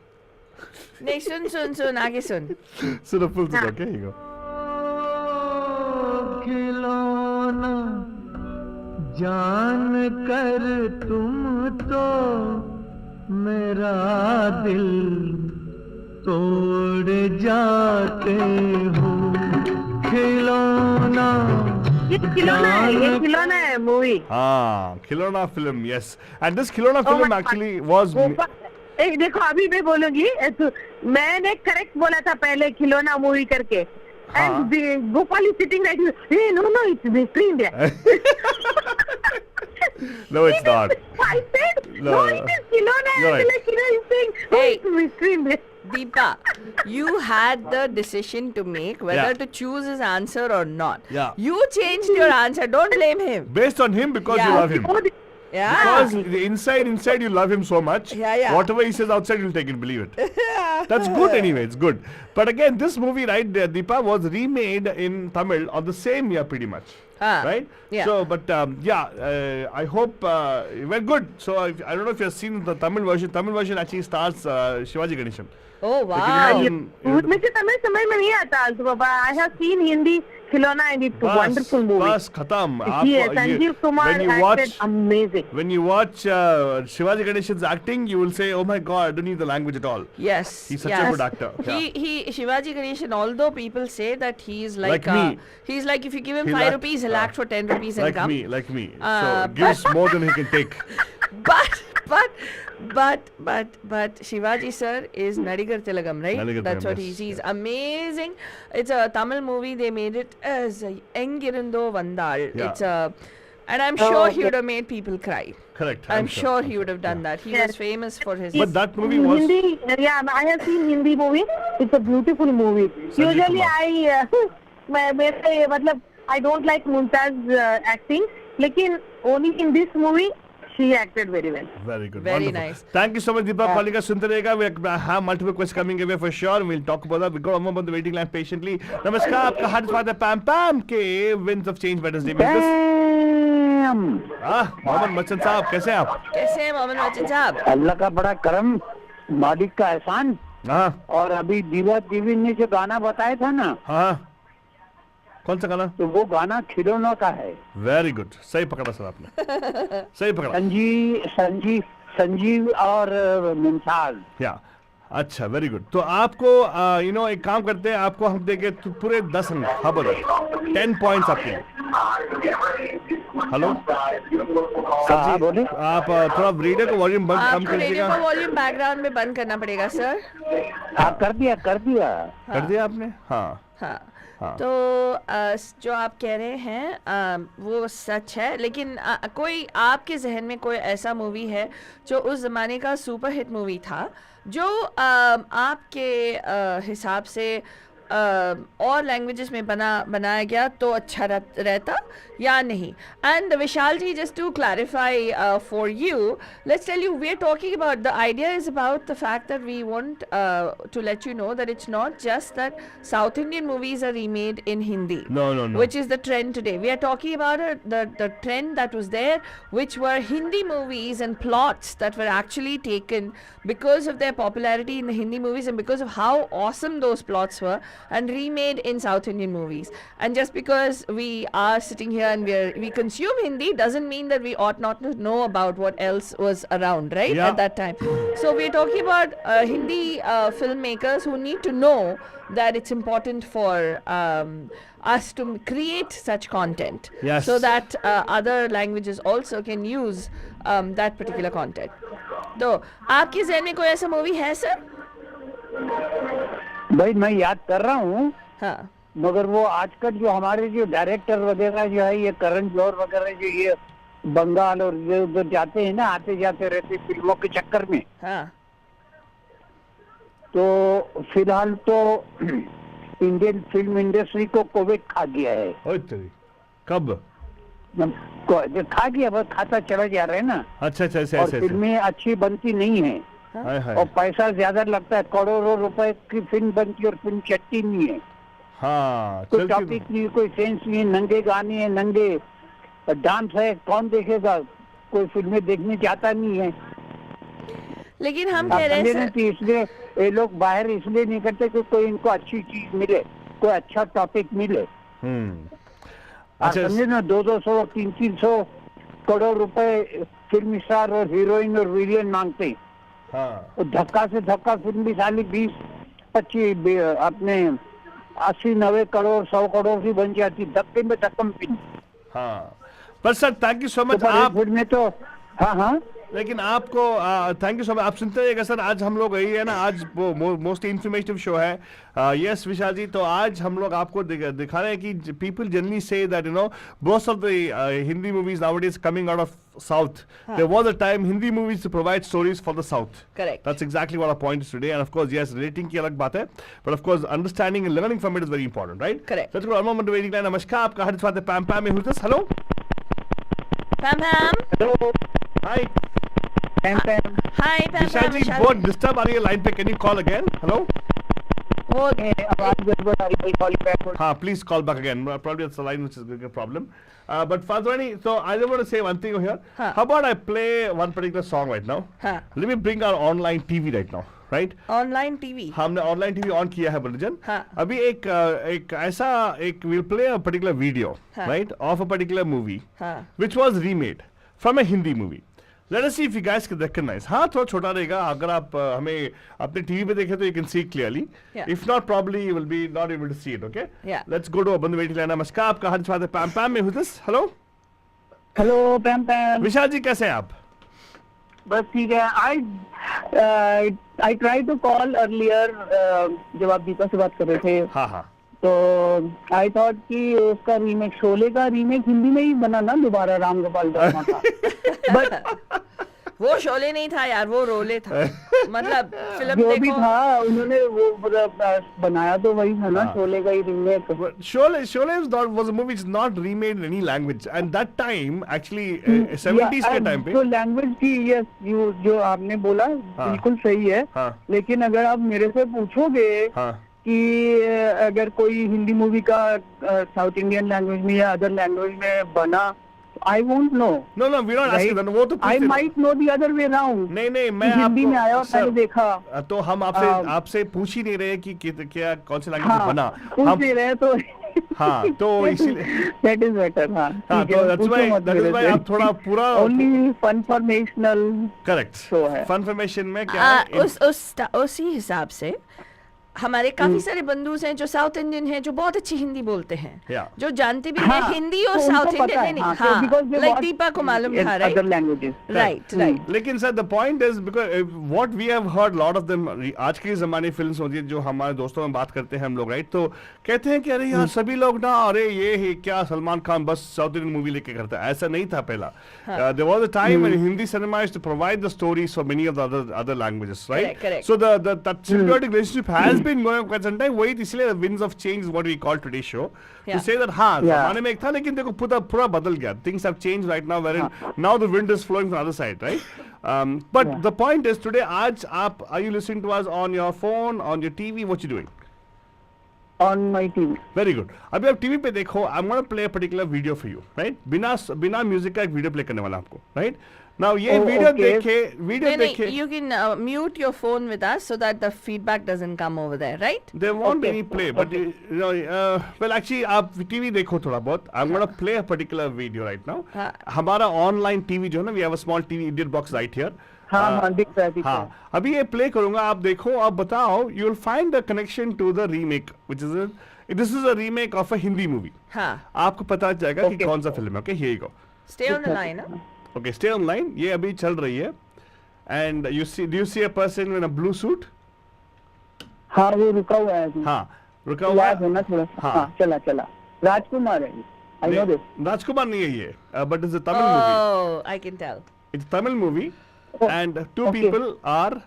नहीं सुन आगे सुन So the full song, okay? Here you go. खिलौना जान कर तुम तो मेरा दिल तोड़ जाते हो खिलौना ये खिलौना है movie. Khilona film, yes. And this Khilona film actually was... देखो अभी मैं बोलूंगी मैंने करेक्ट बोला था पहले खिलौना मूवी करके. And Gopal is sitting right here. Hey, no, it's Mr. India. No, it's not. I said, No. it is Khilona. You're right. Like, he's saying, Hey. it's Mr. India. Deepa, you had the decision to make whether Yeah. to choose his answer or not. Yeah. You changed your answer. Don't blame him. Based on him because you Yeah. love him. Yeah. Because the inside you love him so much. Yeah. Whatever he says outside, you'll take it, believe it. That's good anyway, it's good. But again, this movie, right, Deepa, was remade in Tamil on the same year pretty much. Right? Yeah. So, but I hope it went good. So, I don't know if you've seen the Tamil version. Tamil version actually stars Shivaji Ganeshan. Oh, So you wow. can imagine, मुझे तमिल समझ में नहीं आता आलतू बाबा. I have seen Hindi खिलौना and it's a wonderful movie. बस खत्म. Yes, Sanjeev Kumar when you acted watch, amazing. when you watch Shivaji Ganeshan's acting, you will say, "Oh my God, I don't need the language at all." Yes. He's such a good actor. He Shivaji Ganeshan, although people say that he's Like like, me. he's like if you give him He'll 5 act- rupees, he'll act for 10 rupees and Like come. me. Uh, So gives more than he can take. But Shivaji sir is Nadigar Tilagam, right? Nadigar That's Tilagam, what yes, he's amazing. It's a Tamil movie. They made it as Engirundo Vandal. Yeah. It's a, and I'm sure he okay. would have made people cry. Correct. I'm sure he would have done that. He was famous for his. But that movie was. Hindi, yeah, I have seen Hindi movie. It's a beautiful movie. Sanjeev Usually Kumar. I don't like Mumtaz acting. Lekin only in this movie she acted very well. Very good. Very Wonderful. nice. Thank you so much, Deepa. Calling us. Sunte rahega. We have multiple questions coming away for sure. We'll talk about that. We've got on the waiting line patiently. Namaskar. आपका हार्दिक स्वागत है Pampam के Winds of Change Wednesday में. मोहम्मद मचन साहब कैसे हैं आप? कैसे हैं मोहम्मद मचिन साहब? अल्लाह का बड़ा करम, मालिक का एहसान. हाँ और अभी दीवा दीवी ने जो गाना बताया था ना, हाँ. कौन सा गाना? तो वो गाना खिलौनों का है. Very good. सही पकड़ा सर आपने. सही पकड़ा. संजीव और मुमताज. या अच्छा वेरी गुड. तो आपको एक काम करते हैं, आपको हम देंगे पूरे 10 अंक. हाँ बोलो 10 पॉइंट्स आपके लिए. हेलो हाँ बोले. आप थोड़ा रेडियो का वॉल्यूम कम आपको कर रेडियो दीजिएगा. का वॉल्यूम बैकग्राउंड में बंद करना पड़ेगा सर. हाँ कर दिया. कर दिया आपने? हाँ. हाँ. तो जो आप कह रहे हैं वो सच है, लेकिन कोई आपके जहन में कोई ऐसा मूवी है जो उस ज़माने का सुपर हिट मूवी था जो आपके हिसाब से और लैंग्वेजेस में बनाया गया तो अच्छा रहता या नहीं? And Vishal ji, just to clarify for you, let's tell you, we are talking about, the idea is about the fact that we want to let you know that it's not just that South Indian movies are remade in Hindi. No. Which is the trend today. We are talking about the trend that was there, which were Hindi movies and plots that were actually taken because of their popularity in the Hindi movies and because of how awesome those plots were, and remade in South Indian movies. And just because we are sitting here and we consume Hindi doesn't mean that we ought not to know about what else was around, right? Yeah. At that time. So we're talking about Hindi filmmakers who need to know that it's important for us to create such content, Yes. so that other languages also can use that particular content. तो आपके जहन में कोई ऐसा movie है sir? भाई मैं याद कर रहा हूँ, हाँ मगर वो आजकल जो हमारे जो डायरेक्टर वगैरह जो है, ये करण जौहर वगैरह जो ये बंगाल और इधर उधर जाते हैं ना, आते जाते रहते फिल्मों के चक्कर में, हाँ तो फिलहाल तो इंडियन फिल्म इंडस्ट्री को कोविड खा गया है। ओए तेरी, कब? खा गया, बस खाता चला जा रहा है ना। अच्छा अच्छा, ऐसे और ऐसे फिल्में अच्छी बनती नहीं है, हाय हाय। और पैसा ज्यादा लगता है, करोड़ों रुपए की फिल्म बनती है और फिल्म चलती नहीं है। हाँ, कोई चलती टॉपिक नहीं, कोई सेंस नहीं, नंगे गाने हैं, नंगे डांस है, कौन देखेगा? कोई फिल्में देखने जाता नहीं है। लेकिन हम आप कह रहे समझे हैं ना सर, कि इसलिए ये लोग बाहर इसलिए नहीं करते कि कोई इनको अच्छी चीज मिले, कोई अच्छा टॉपिक मिले। आप अच्छा समझे ना, 200 300 करोड़ रुपए फिल्म स्टार और हीरोइन और विलियन मांगते हैं। हाँ और धक्का से धक्का फिल्म भी साली 20-25 अपने 80-90 करोड़ 100 करोड़ की बन जाती, धक्के में धक्कम फिल्म। हाँ, पर sir thank you so much. तो आप फिल्म में तो हाँ हाँ, लेकिन आपको थैंक यू सो मच, आप सुनते रहिएगा सर। आज हम लोग यही है ना, आज वो मोस्ट इन्फॉर्मेटिव शो है। यस विशाल जी, तो आज हम लोग आपको दिखा रहे हैं कि people generally say that you know most of the Hindi movies nowadays coming out of south. There was a time Hindi movies to provide stories for the south. Correct, That's exactly what our point is today, and of course, yes, relating की अलग बात है, but of course, understanding and learning from it is very important, right? Correct. Let's go to one moment waiting line. नमस्कार, आपका हर स्वागत है Pam में। Who's this? Hello. Pampam, hello Hi. hi Vishal Pampam, जी, विशाल बहुत डिस्टर्ब आ रही है line पे। Can you call again? Hello. वो आवाज गड़बड़ आ रही है, कॉल बैक। हाँ, please call back again. Probably it's the line which is giving a problem. But Fazwani, so I just want to say one thing over here. हाँ. How about I play one particular song right now? हाँ, Let me bring our online TV right now, right? Online TV, हमने online TV on किया है बलजन। हाँ. अभी एक ऐसा एक will play a particular video, हाँ. Right, of a particular movie हाँ which was remade from a Hindi movie. Let us see if you guys can recognize. हाँ, थोड़ा छोटा रहेगा, अगर आप हमें अपने टीवी पे देखें तो you can see clearly, Yeah. If not probably you will be not able to see it. Okay, Yeah. Let's go to बंद वेटिंग लाइन। नमस्कार, आपका हर स्वागत है पैम में। Who's this, hello hello Pam Pam, Vishal ji, कैसे हैं आप? बस ठीक है। I try to call earlier, जब आप दीपा से बात कर रहे थे, हाँ हाँ, तो आई थॉट कि उसका रीमेक, शोले का रीमेक हिंदी में ही बना ना दोबारा, राम गोपाल वर्मा का। बट वो शोले नहीं था यार, वो रोले था। मतलब फिल्म जो भी देखो, था उन्होंने वो मतलब बनाया तो वही था ना, हाँ. शोले का ही remake. But Sholay was a movie which is not remade in any language, and that time actually 70s के टाइम पे। तो लैंग्वेज की, यस, जो आपने बोला हाँ. बिल्कुल सही है। हाँ लेकिन अगर आप मेरे से पूछोगे हाँ कि अगर कोई हिंदी मूवी का साउथ इंडियन लैंग्वेज में या अदर लैंग्वेज में बना, I won't know. No no, we not asking that, वो तो आई पूछते might know the other way round. नहीं नहीं, मैं हिंदी आपको में आया और मैंने देखा। तो हम आपसे पूछ ही नहीं रहे कि क्या कौन से लैंग्वेज में हाँ, बना। पूछ हम नहीं रहे तो हाँ, तो इसीलिए दैट इज बेटर। हाँ, हाँ, ठीक तो है, that's पूछो why- मत that is मेरे why से। आप थोड़ा पूरा ओनली फॉर्मेशनल करेक्ट शो है। फॉर्मेशन में क्या है उसी हिसाब से हमारे काफी सारे बंधुस हैं जो साउथ इंडियन हैं, जो बहुत अच्छी हिंदी बोलते हैं, Yeah. जो जानते भी हाँ, हैं हिंदी और तो उनको साउथ पता इंडियन है, नहीं। हाँ, हाँ, because they like watch Deepa को मालूम था, other right languages। Right right. लेकिन sir the point is because what we have heard lot of them, आज के जमाने फिल्म्स होती है जो हमारे दोस्तों में बात करते हैं हम लोग, राइट, तो कहते हैं कि अरे यार सभी लोग ना, अरे ये है क्या सलमान खान बस साउथ इंडियन मूवी लेके करता है। ऐसा नहीं था पहला। There was a time when Hindi cinema used to provide the stories for many of the other languages, right. Correct. So that symbiotic relationship has been going on quite some time। वही इसलिए winds of change is what we call today's show, to Yeah. say that हाँ, Yeah. जमाने में एक था, लेकिन देखो पूरा बदल गया। Things have changed right now, wherein now the wind is flowing from the other side, right? But Yeah. the point is today, आज आप, are you listening to us on your phone, on your TV? What you doing? On my TV. Very good. अभी आप TV पे देखो, I'm going to play a particular video for you, right? बिना music का एक video play करने वाला आपको, right? Now ये Oh, वीडियो okay. वीडियो देखे, You can mute your phone with us so that the feedback doesn't come over there, right? there won't be Okay. any play, but you know, well actually आप TV देखो थोड़ा बहुत। I'm going to play a particular video right now. हाँ. हमारा online TV जो है ना, we have a small TV idiot box right here. हाँ हाँ, दिख रहा है, दिख रहा है। हाँ, अभी ये प्ले करूंगा, आप देखो, आप बताओ, you will find the connection to the remake which is this is a remake of a Hindi movie. हाँ, आपको पता चलेगा कि Okay. कौन सा फिल्म है। Okay, here you go. stay on the line, huh? Okay, stay online, ये अभी चल रही है। And do you see a person in a blue suit? हाँ वो रुका हुआ है अभी। हाँ रुका हुआ याद होना थोड़ा। हाँ। हाँ चला राजकुमार है। I know this. राजकुमार नहीं है ये, but it's a Tamil movie. Oh, I can tell. It's a Tamil movie, Oh, and two okay. people are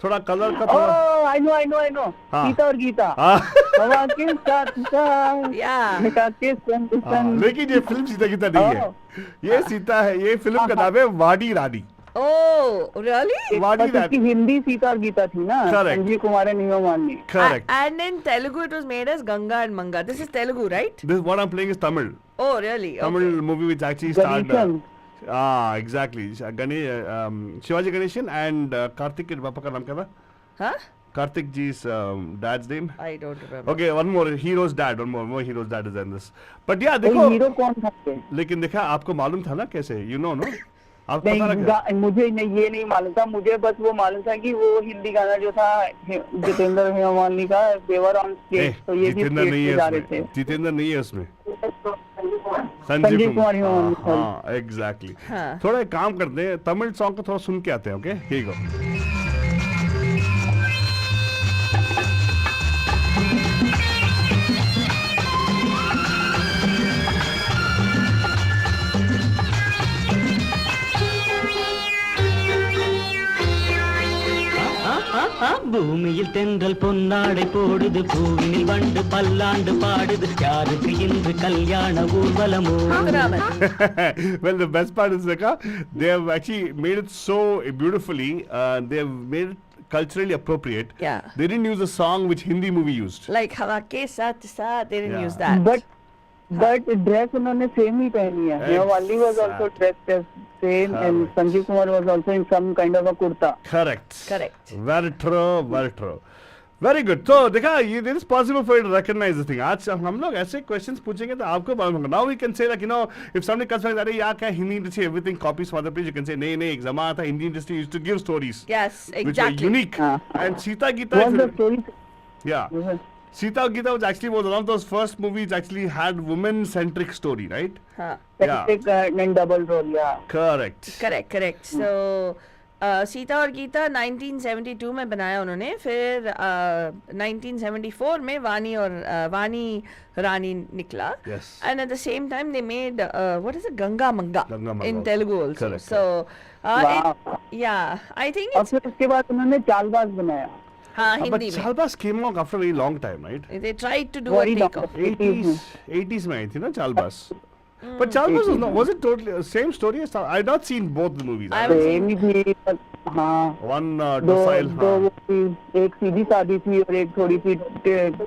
थोड़ा कलर का थोड़ा Oh, I know. हाँ। सीता और गीता। हाँ हवा के साथ साथ Yeah. मिटा के संग हाँ, संग। लेकिन ये फिल्म सीता गीता नहीं है, ये सीता है, ये फिल्म का नाम है वाडी रानी। Oh, really? वाडी बस उसकी रानी, हिंदी सीता और गीता थी ना। Correct. संजीव कुमार ने हीरो माननी। correct. And in Telugu it was made as Ganga and Manga. This is Telugu, right? This what I'm playing is Tamil. Oh, really? Tamil Okay. movie which actually starred. Ganeshan. Exactly. Shivaji Ganeshan and Karthik के पापा का नाम क्या था? Huh? Karthik ji's dad's name. I don't remember. Okay, one more hero's dad. One more hero's dad is in this. But yeah, तो देखो. Hero कौन था? लेकिन देखा आपको मालूम था ना कैसे? You know, no? आपको नहीं पता लगा? मुझे नहीं, ये नहीं मालूम था। मुझे बस वो मालूम था कि वो हिंदी गाना जो था जितेंद्र हेमामालिनी का देवर ऑन स्टेज, तो ये भी जितेंद्र नहीं स्टेज पे जा रहे है थे। उसमें. जितेंद्र नहीं है उसमें. संजीव कुमार हेमामालिनी। हाँ, exactly. हाँ. थोड़ा एक काम करते हैं, तमिल सॉन्ग को थोड़ा सुन के आते हैं, okay? Here you go. பூமியில் தென்றல் பொன்னாடை போடுது பூவினில் வண்டு பல்லாண்டு பாடுது யாருக்கு இன்று கல்யாண ஊர்வலமோ Well, the best part is like, they have actually made it so beautifully. They have made it culturally appropriate. Yeah. They didn't use a song which Hindi movie used. Like Hava ke saath saath, they didn't Yeah. use that. But dress उन्होंने same ही पहनी है। Hema Malini was also dressed as same and Correct. Sanjeev Kumar was also in some kind of a kurta. Correct. Correct. Very true. Very true. Very good. So देखा, ये it is possible for you to recognize this thing. आज हम लोग ऐसे questions पूछेंगे तो आपको मालूम होगा. Now we can say like, you know, if somebody comes like, अरे यार क्या Hindi industry everything copies from other place, you can say नहीं एक ज़माना था Hindi industry used to give stories Yes, which were exactly. unique. हाँ. And Sita Gita, What's the story? yeah. Sita Gita was actually one of those first movies actually had women-centric story, right? Huh. Yeah. And double role, yeah. Correct. Correct. So, Sita और गीता 1972 में बनाया उन्होंने, फिर 1974 में वानी और वानी रानी निकला. Yes. And at the same time they made what is it, Ganga Manga, Ganga Manga in also. Telugu also. Correct, So Wow. yeah, I think और it's फिर उसके बाद उन्होंने चालबाज बनाया। हाँ But हिंदी में. Chalbas came along after a very long time, right? They tried to do a Very long. takeoff. 80s में आई थी ना Chalbas. But Chalbas was it totally same story as I had not seen both the movies. I haven't same ही थी, हाँ। One दो docile, दो हाँ. वो थी, एक सीधी सादी थी और एक थोड़ी सी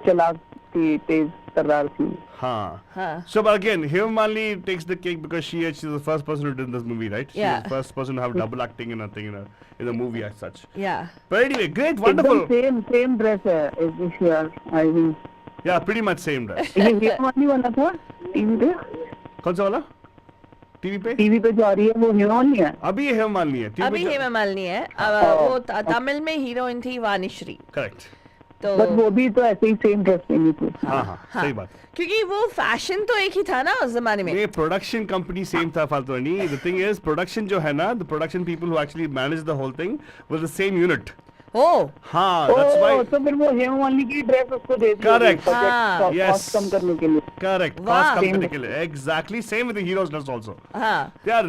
चलाक थी, तेज तर्रार थी। हाँ. हाँ. So but again, Hemamali takes the cake because she's the first person who did this movie, right? She's Yeah. the first person to have double acting in a thing in a movie as such. Yeah. But anyway, great, wonderful. एकदम same dress है इस year, I think. Yeah, pretty much same dress. ये हेमामालिनी वाला था TV पे, कौन सा वाला? टीवी पे? टीवी पे जो आ रही है वो हेमामालिनी है। अभी ये हेममालिनी है. अभी हेमा मालिनी है. वो तमिल में हीरोइन थी वाणीश्री. Correct. तो बट वो भी तो ऐसे ही सेम ड्रेस पहनी थी। हाँ, सही बात. क्योंकि वो फैशन तो एक ही था ना उस जमाने में. ये प्रोडक्शन कंपनी सेम था फालतू नहीं. The thing is, प्रोडक्शन जो है ना, the production people who actually manage the whole thing was the same unit. Oh. हाँ, that's why. तो फिर वो हेमामालिनी की ड्रेस उसको दे दी। Correct. हाँ. Yes. कॉस्ट कम करने के लिए। Correct. Wow. Cost कम करने के लिए. Exactly. Same with the heroes dress also. हाँ. They are,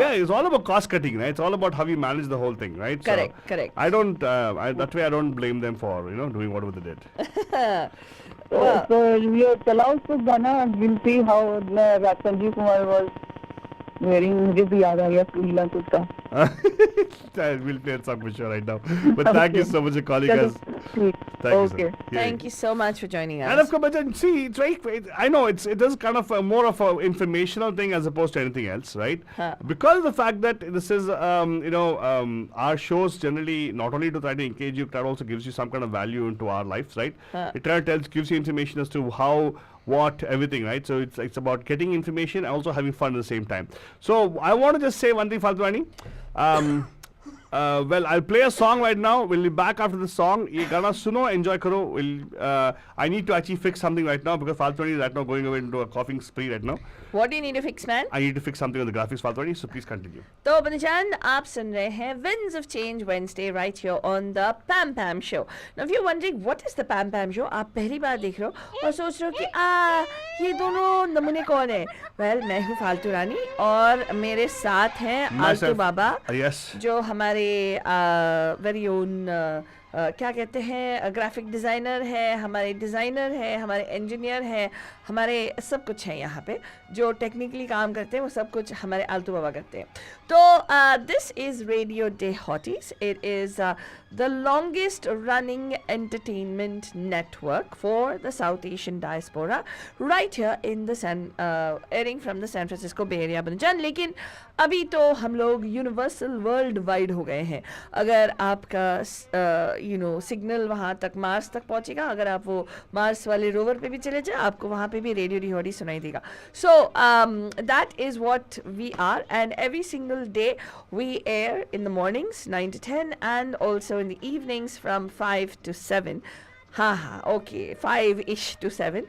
yeah, it's all about cost cutting, right? It's all about how you manage the whole thing, right? Correct, So, correct. I don't, that way I don't blame them for, doing whatever they did. तो ये चलाओ उसको गाना, will see how Sanjeev Kumar was wearing, मुझे भी याद आ गया पीला kurta. We'll play a song for sure right now. But thank you so much for calling us. Thank you, sir. Okay. Thank you so much for joining us. And of course, but then, see, it's right. I know it is kind of more of an informational thing as opposed to anything else, right? Huh. Because of the fact that this is, our shows generally not only to try to engage you, it also gives you some kind of value into our lives, right? Huh. It kind of gives you information as to how, what, everything, right? So it's about getting information and also having fun at the same time. So I want to just say one thing, Faltuani. Well, I'll play a song right now. We'll be back after the song. ये गाना सुनो, enjoy करो. I need to actually fix something right now because Faltwani is right now going away into a coughing spree right now. What do you need to fix, man? I need to fix something on the graphics, Faltwani. So please continue. तो बनिजान आप सुन रहे हैं Winds of Change Wednesday right here on the Pampam show. Now if you're wondering what is the Pampam show, आप पहली बार देख रहे हो और सोच रहे हो कि ये दोनों नमूने कौन है? Well, मैं हूँ फालतू रानी और मेरे साथ हैं आलतू बाबा, जो हमारे वेरी ओन क्या कहते हैं ग्राफिक डिज़ाइनर है, हमारे डिज़ाइनर है, हमारे इंजीनियर है, हमारे सब कुछ है यहाँ पे जो टेक्निकली काम करते हैं, वो सब कुछ हमारे आलतू बाबा करते हैं. तो this is radio day hotties. It is the longest running entertainment network for the South Asian diaspora right here in the airing from the San Francisco Bay Area बंजान. लेकिन अभी तो हम लोग यूनिवर्सल वर्ल्ड वाइड हो गए हैं. अगर आपका सिग्नल वहाँ तक मार्स तक पहुँचेगा, अगर आप वो मार्स वाले रोवर पे भी चले जाए, आपको वहाँ पे भी रेडियो रिहॉडी सुनाई देगा. So that is what we are, and every single day we air in the mornings 9 to 10 and also in the evenings from 5 to 7. Okay, 5-ish to 7.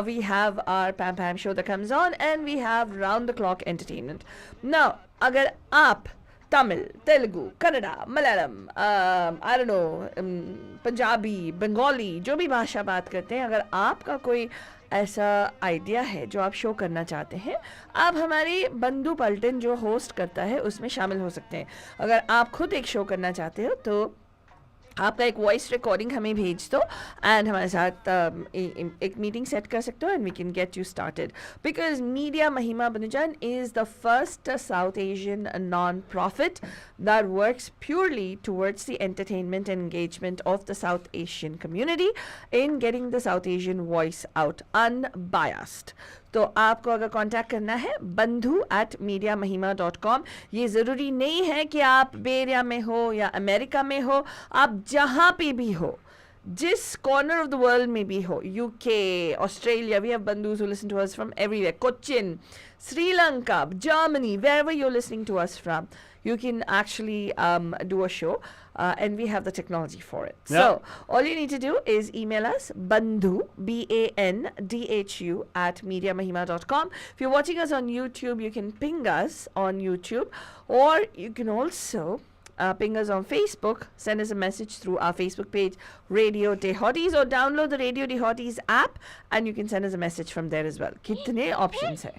We have our Pam Pam show that comes on, and we have round the clock entertainment. Now, अगर आप Tamil, Telugu, Kannada, Malayalam, I don't know, Punjabi, Bengali, जो भी भाषा बात करते हैं, अगर आपका कोई ऐसा आइडिया है जो आप शो करना चाहते हैं, आप हमारी बंधु पल्टन जो होस्ट करता है उसमें शामिल हो सकते हैं. अगर आप खुद एक शो करना चाहते हो तो आपका एक वॉइस रिकॉर्डिंग हमें भेज दो एंड हमारे साथ एक मीटिंग सेट कर सकते हो and we can get you started. Because media Mahima Banujan is the first South Asian non profit that works purely towards the entertainment and engagement of the South Asian community in getting the South Asian voice out unbiased. तो आपको अगर contact करना है bandhu@mediamahima.com. ये ज़रूरी नहीं है कि आप बे एरिया में हो या अमेरिका में हो, आप जहाँ पे भी हो, जिस कॉर्नर ऑफ द वर्ल्ड में भी हो, UK, Australia, we have bandhus who listen to us from everywhere, Cochin, Sri Lanka, Germany, wherever you're listening to us from, you can actually do a show. And we have the technology for it. Yeah. So all you need to do is email us bandhu, BANDHU @mediamahima.com. If you're watching us on YouTube, you can ping us on YouTube, or you can also ping us on Facebook. Send us a message through our Facebook page, Radio Day Hotties, or download the Radio Day Hotties app and you can send us a message from there as well. कितने options हैं?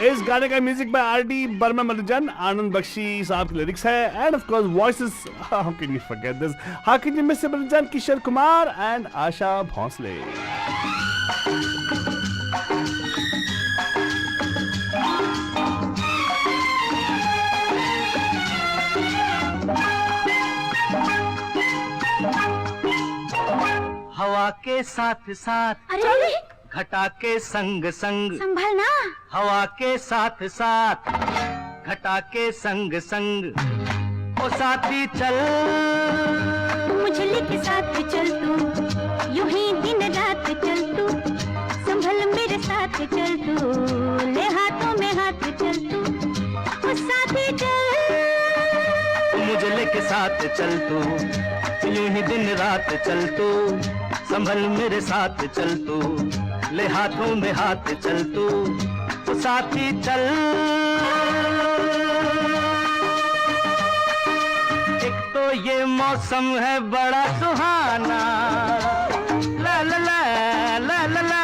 इस गाने का music by R D. Burman मधुजन, आनंद बख्शी साहब के lyrics है, and of course voices, how can you forget this, how can you miss मधुजन, किशोर कुमार एंड आशा भोंसले. हवा के साथ साथ, अरे घटा के संग संग, संभलना. हवा के साथ साथ, घटा के संग संग, ओ साथी चल, मुझे के साथ चल तू, यूं ही दिन रात चल तू, संभल मेरे साथ चल तू, ले हाथों में हाथ चल तू, ओ साथी चल, मुझे लेके साथ चल तू, यूं ही दिन रात चल तू, संभल मेरे साथ चल तू, ले हाथों में हाथ चल तू, तो साथी चल. एक तो ये मौसम है बड़ा सुहाना, ला ला ला ला ला ला,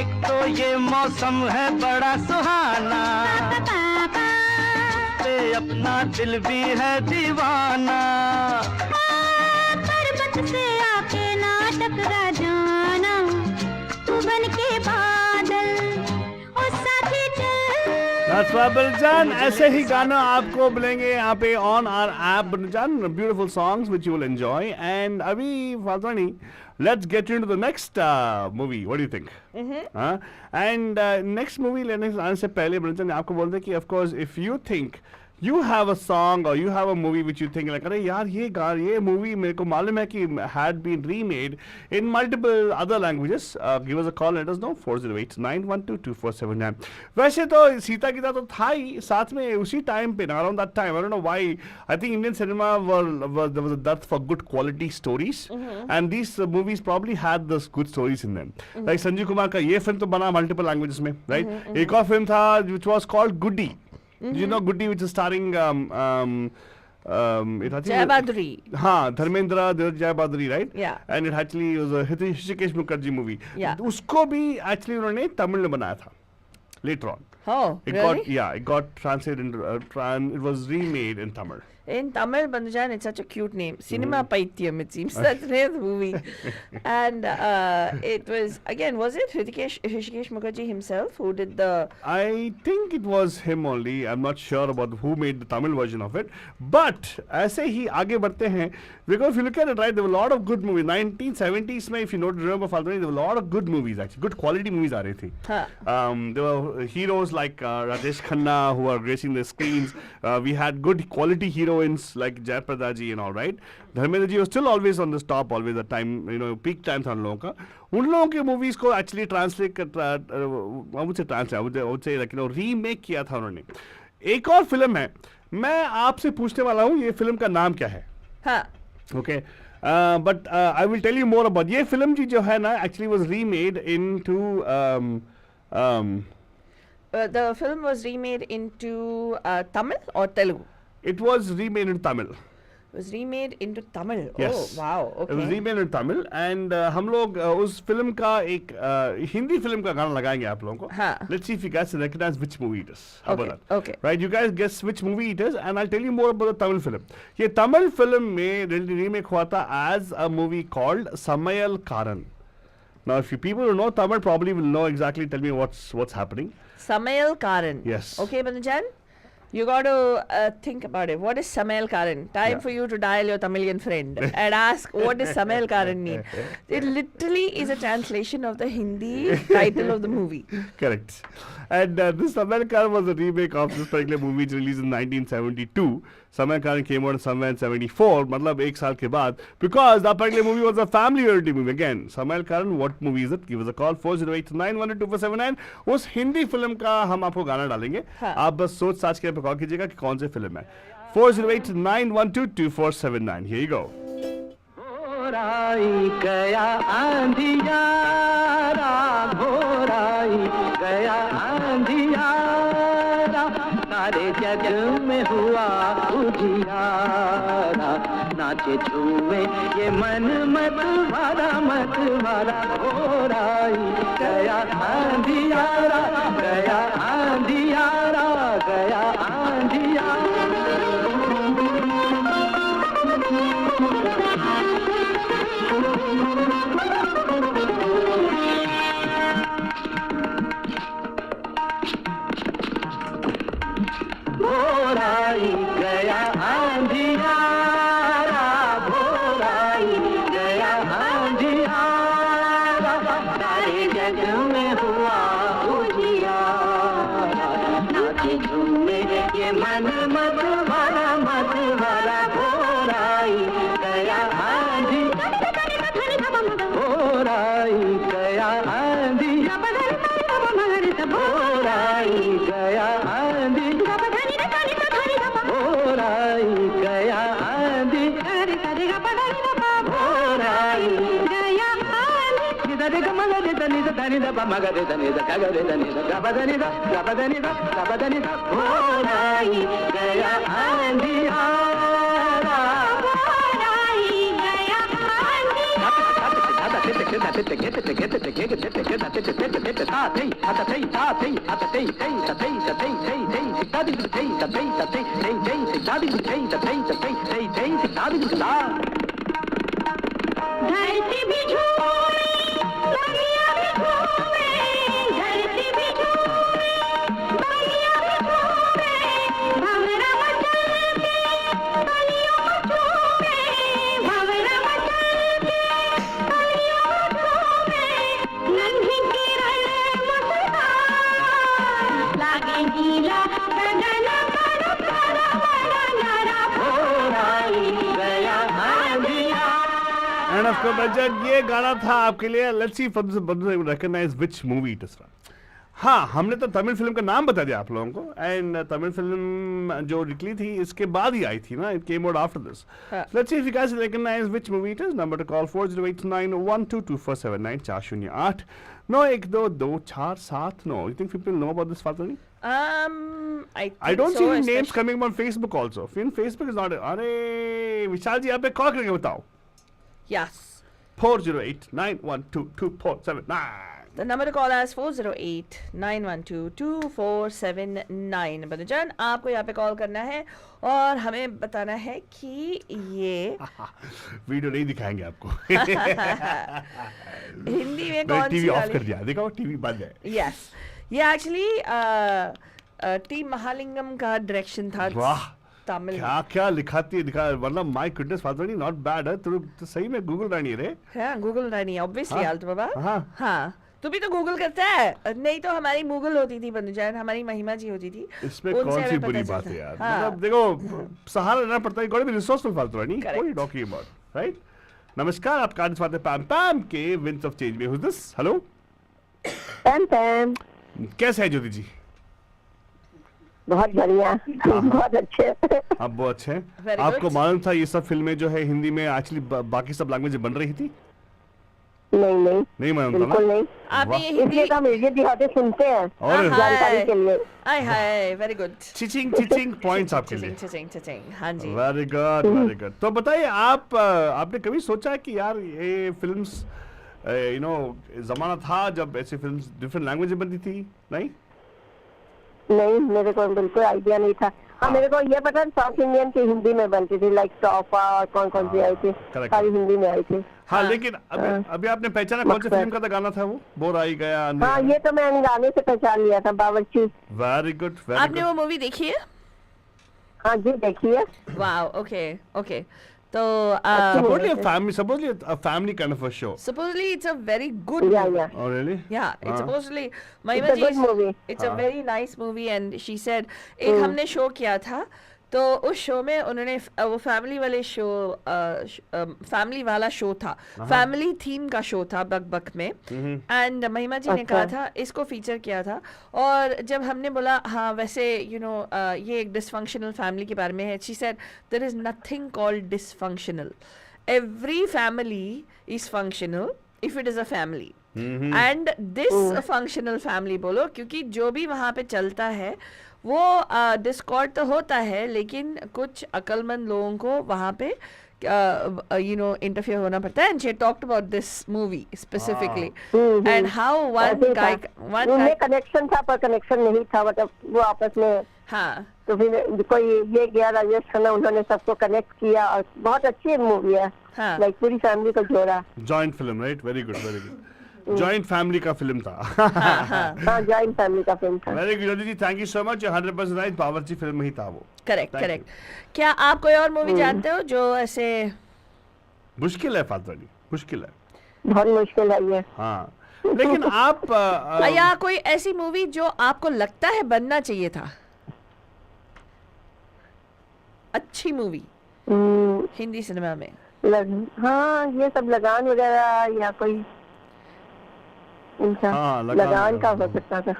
एक तो ये मौसम है बड़ा सुहाना, पे अपना दिल भी है दीवाना, पर्वत से आके ना टकरा जाना, तू बन के बादल, ओ साथी चल. बलजान, ऐसे ही गाना आपको मिलेंगे यहाँ पे ऑन आवर ऐप बलजान, beautiful songs which you will enjoy. And अभी फाल्तवानी, let's get into the next movie. What do you think? And next movie लेने आने से पहले बलजान आपको बोलते हैं कि of course if you think you have a song or you have a movie which you think like, अरे यार ये movie मेरे को मालूम है कि had been remade in multiple other languages. Give us a call, let us know. 408-912-2479. वैसे तो सीता गीता तो था ही साथ में उसी टाइम पे, around that time. I don't know why. I think Indian cinema there was a dearth for good quality stories, and these movies probably had those good stories in them. Like Sanjeev Kumar का ये film तो बना multiple languages में, right? एक और film था which was called Goody. You know Goody, which is starring Jai Baduri. हाँ, धर्मेंद्र, जय बादरी, right? Yeah. And it actually was a Rishikesh Mukherjee movie. Yeah. उसको भी actually उन्होंने तमिल में बनाया था later on. Oh, It really? it got translated into it was remade in Tamil. In Tamil, Bandujan, it's such a cute name. Cinema Paithyam, it seems. That's the name of the movie. And it was, again, was it Hrishikesh Mukherjee himself who did the... I think it was him only. I'm not sure about who made the Tamil version of it. But, ऐसे ही आगे बढ़ते हैं, because if you look at it, right, there were a lot of good movies. 1970s में, if you remember Falguni, there were a lot of good movies actually. Good quality movies आ रही थी. There were heroes like Rajesh Khanna who are gracing the screens. We had good quality heroines like Jayaprada ji and all, right? Dharmendra ji was still always on the top, always at time, peak time था उन लोगों का. उन लोगों के movies को actually translate I would say like, remake किया था उन्होंने. एक और फिल्म है, मैं आपसे पूछने वाला हूँ, ये फिल्म का नाम क्या है? हाँ. Okay. But I will tell you more about ये फिल्म जी जो है ना actually was remade into the film was remade into Tamil or Telugu? It was remade in Tamil. It was remade into Tamil. Yes. Oh, wow. Okay. It was remade in Tamil and हम लोग उस film का एक Hindi film का गाना लगाएंगे आप लोगों को. हाँ. Let's see if you guys recognize which movie it is. How about that? Okay. Right, you guys guess which movie it is and I'll tell you more about the Tamil film. ये Tamil film में remake हुआ था as a movie called Samayal Karan. Now, if you people who know Tamil probably will know exactly. Tell me what's happening. Samayal Karan. Yes. Okay, Bandujan, you got to think about it. What is Samayal Karan? Time for you to dial your Tamilian friend and ask what does Samayal Karan mean. It literally is a translation of the Hindi title of the movie. Correct. And this Samayal Karan was a remake of this particular movie which released in 1972. Samayal Karan came out somewhere in 74, मतलब एक साल के बाद, because that particular movie was a family-oriented movie. Again, Samayal Karan, what movie is it? Give us a call, 408-912-2479. उस Hindi film का हम आपको गाना डालेंगे. आप बस सोच साच के कॉल कीजिएगा कि कौन सी फिल्म है. 408-912-2479. Here you go. घोराई गया आंधियारा, घोराई गया आंधियारा, सारे जग में हुआ उजियारा, नाचे झूमे ये मन मत भरा, घोराई गया आंधियारा, गया आंधियारा, गया आंधियारा. घोराई गया आंधियारा, घोराई गया आंधियारा, सारे जग में हुआ उजियारा, नाचे झूमे ये मन मत भरा, घोराई गया आंधी, घोराई गया आंधी, घोराई गया आंधी, घोराई गया आंधी, घोराई गया आंधी, निधरे गमगरे धनि धनि द मगरे धनि द गगरे धनि the गबधनि the गबधनि the गबधनि the, Ghorahi गया आंधियारा, घोराई गया धरती भी झूमे, बगिया भी झूमे, धरती भी झूमे, बगिया भी झूमे, भंवरा मचलते, बलियों को झूमे, भंवरा मचलते, बलियों को झूमे, नन्ही किरण मुस्कान, लागे नीला गगन पर तारा, And of course, Rajat, ये गाना था आपके लिए. Let's see if you recognize which movie it is from. हाँ, हमने तो तमिल फिल्म का नाम बता दिया आप लोगों को. एंड तमिल फिल्म जो निकली थी इसके बाद ही आई थी ना. It came out after this. Let's see if you guys recognize which movie it is. Number to call 4089122479 408 912247. You think people know about this, Fatani? I don't see any names coming on Facebook also. Facebook is not. अरे विशाल जी, आप call करके बताओ. Yes. 4089122479. The number to call is 408-912-2479. बदजन, आपको यहाँ पे call करना है और हमें बताना है कि ये वीडियो नहीं दिखाएंगे आपको. हिंदी में कौन सी टीवी ऑफ वाली? कर दिया, देखो टीवी बंद है. Yes. ये एक्चुअली टी महालिंगम का डायरेक्शन था. वाह, तमिल क्या क्या लिखाती है, दिखा. वरना my goodness father, not bad है. तो सही में गूगल रानी रे. हाँ, गूगल रानी ऑब्वियसली. हाँ, आल्ट बाबा. हाँ. हाँ, तू भी तो गूगल करता है. नहीं तो हमारी गूगल होती थी बंधुजान, हमारी महिमा जी होती थी. इसमें उनसे कौन सी हमें बुरी पता बात चलता है यार. हाँ. मतलब देखो, सहारा लेना पड़ता है. Got be resourceful father Rani. Correct. What are you talking about, right? नमस्कार, आप कार्ड स्वागत है पैम के विंड्स ऑफ चेंज में. Who is this? Hello, Pam. कैसे है ज्योति जी? बहुत बढ़िया, बहुत अच्छे. आप बहुत अच्छे हैं. Very आपको good. मालूम था ये सब फिल्में जो है हिंदी में एक्चुअली बाकी सब लैंग्वेज बन रही थी? नहीं नहीं, नहीं मालूम था बिल्कुल ना? नहीं. आपने ये इसलिए हिंदी. तो हम रेडियो दिखाते सुनते हैं और जानकारी के लिए. आय हाय, वेरी गुड. चिचिंग पॉइंट्स आपके लिए. चिचिंग. हाँ जी. Very good, very good. तो बताइए, आपने कभी सोचा है कि यार ये फिल्म्स जमाना था जब ऐसी फिल्म्स डिफरेंट लैंग्वेज में बनती थी? नहीं, मेरे को बिल्कुल आइडिया नहीं था. हाँ, मेरे को ये पता साउथ इंडियन की हिंदी में बनती थी, लाइक टॉफा और कौन कौन सी आई थी, सारी हिंदी में आई थी. हाँ, लेकिन अभी आपने पहचाना कौन सी फिल्म का गाना था वो? बोर आई गया. हाँ, ये तो मैं गाने से पहचान लिया था, बावर्ची. वेरी गुड, वेरी आपने गुड. वो मूवी देखी है? हाँ जी, देखिए. Wow, okay. तो Supposedly a family kind of a show. supposedly it's a very good Yeah, movie. yeah. Oh really? Yeah, it's supposedly It's Mahima a good movie. It's a very nice movie and she said एक हमने show किया था, तो उस show में उन्होंने वो family वाले शो फैमिली वाला शो था, फैमिली थीम का शो था बक में. एंड महिमा जी ने कहा था इसको फीचर किया था. और जब हमने बोला हाँ वैसे ये एक डिसफंक्शनल फैमिली के बारे में है, she said there is nothing called dysfunctional. Every family is functional if it is a family. And this functional family बोलो, क्योंकि जो भी वहाँ पे चलता है वो डिस्कॉर्ड तो होता है, लेकिन कुछ अक्लमंद लोगों को वहाँ पे interfere होना पड़ता है. And she talked about this movie specifically and how one guy connection था पर कनेक्शन नहीं था, मतलब वो आपस में. हाँ, तो फिर कोई ये गया राजेश खन्ना, उन्होंने सबको कनेक्ट किया और बहुत अच्छी मूवी है. हाँ. लाइक पूरी फैमिली को जोड़ा. Joint film, right? Very good, very good. Joint family का फिल्म था. हाँ, जॉइंट फैमिली का फिल्म था. Very good ji, thank you so much. 100% right, Bawarchi film में ही था वो. करेक्ट. क्या आप कोई और मूवी जानते हो जो ऐसे? मुश्किल है फादर जी, मुश्किल है, बहुत मुश्किल है ये. हाँ. लेकिन आप या कोई ऐसी मूवी जो आपको लगता है बनना चाहिए था, अच्छी मूवी हिंदी सिनेमा में? हाँ, ये सब लगान वगैरह या कोई इनका. हाँ, लगान का हो सकता था.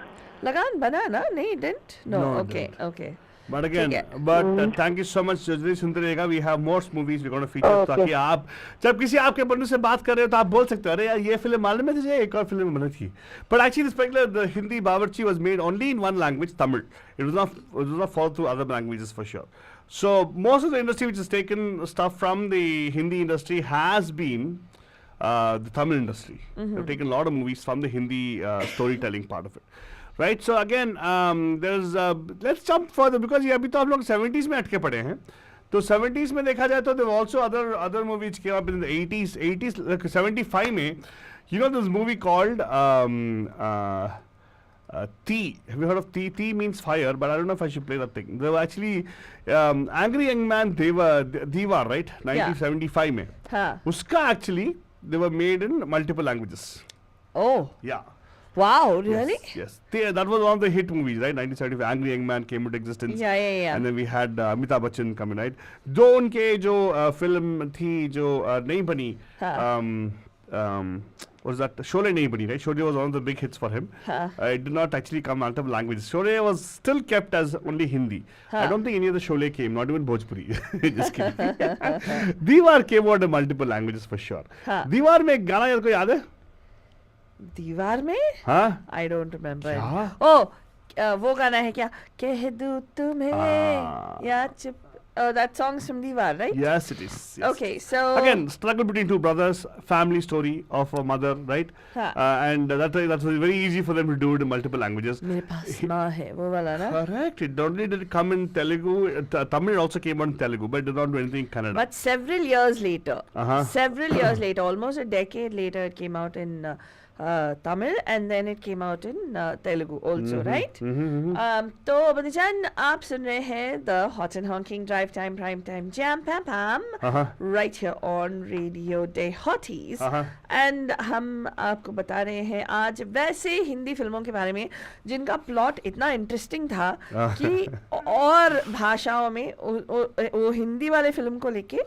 लगान बना ना? नहीं, didn't. No, No, okay. But again, thank you so much. जल्दी सुनते रहेगा. We have more movies we're going to feature. ताकि आप जब किसी आपके बंधु से बात कर रहे हो तो आप बोल सकते हो, अरे यार ये फिल्म मालूम है तुझे, एक और फिल्म बनी थी. But actually this particular the Hindi Bawarchi was made only in one language, Tamil. It was not followed through other languages for sure. So most of the industry which has taken stuff from the Hindi industry has been the Tamil industry. They've taken a lot of movies from the Hindi storytelling part of it. Right, so again, there's let's jump further because ये अभी तो आप लोग 70s में अटके पड़े हैं. तो 70s में देखा जाए तो there were also other movies came up in the 80s like 75 में. You know this movie called T. Have you heard of T? T means fire, but I don't know if I should play that thing. They were actually Angry Young Man Diva, right? 1975 में. हाँ. उसका actually they were made in multiple languages. Oh. Yeah. Wow, really? Yes. That was one of the hit movies, right? 1975, Angry Young Man came into existence. Yeah. And then we had Amitabh Bachchan coming, right? जो उनके जो film थी जो नहीं बनी, was that Sholay nahi bani, right? Sholay was one of the big hits for him. It did not actually come out of language. Sholay was still kept as only Hindi. I don't think any of the Sholay came, not even Bhojpuri. Just kidding. Diwar came out in multiple languages for sure. Diwar में एक गाना यार को याद है? दीवार में? हाँ? I don't remember. क्या? Oh, वो गाना है क्या? कह दूँ तुम्हें या चुप. Oh, that song's from Diwar, right? Yes, it is. Yes. Okay, so again, struggle between two brothers, family story of a mother, right? And that was very easy for them to do it in multiple languages. मेरे पास माँ है वो वाला ना? Correct. It not only did it come in Telugu, Tamil also came on Telugu, but it did not do anything in Kannada. But several years later, almost a decade later, it came out in Tamil, and then it came out in Telugu also, right? तो बंदीजान आप सुन रहे हैं the hot and honking drive time prime time jam Pampam right here on Radio Day Hotties, and हम आपको बता रहे हैं आज वैसे हिंदी फिल्मों के बारे में जिनका प्लॉट इतना इंटरेस्टिंग था कि और भाषाओं में वो हिंदी वाले फिल्म को लेके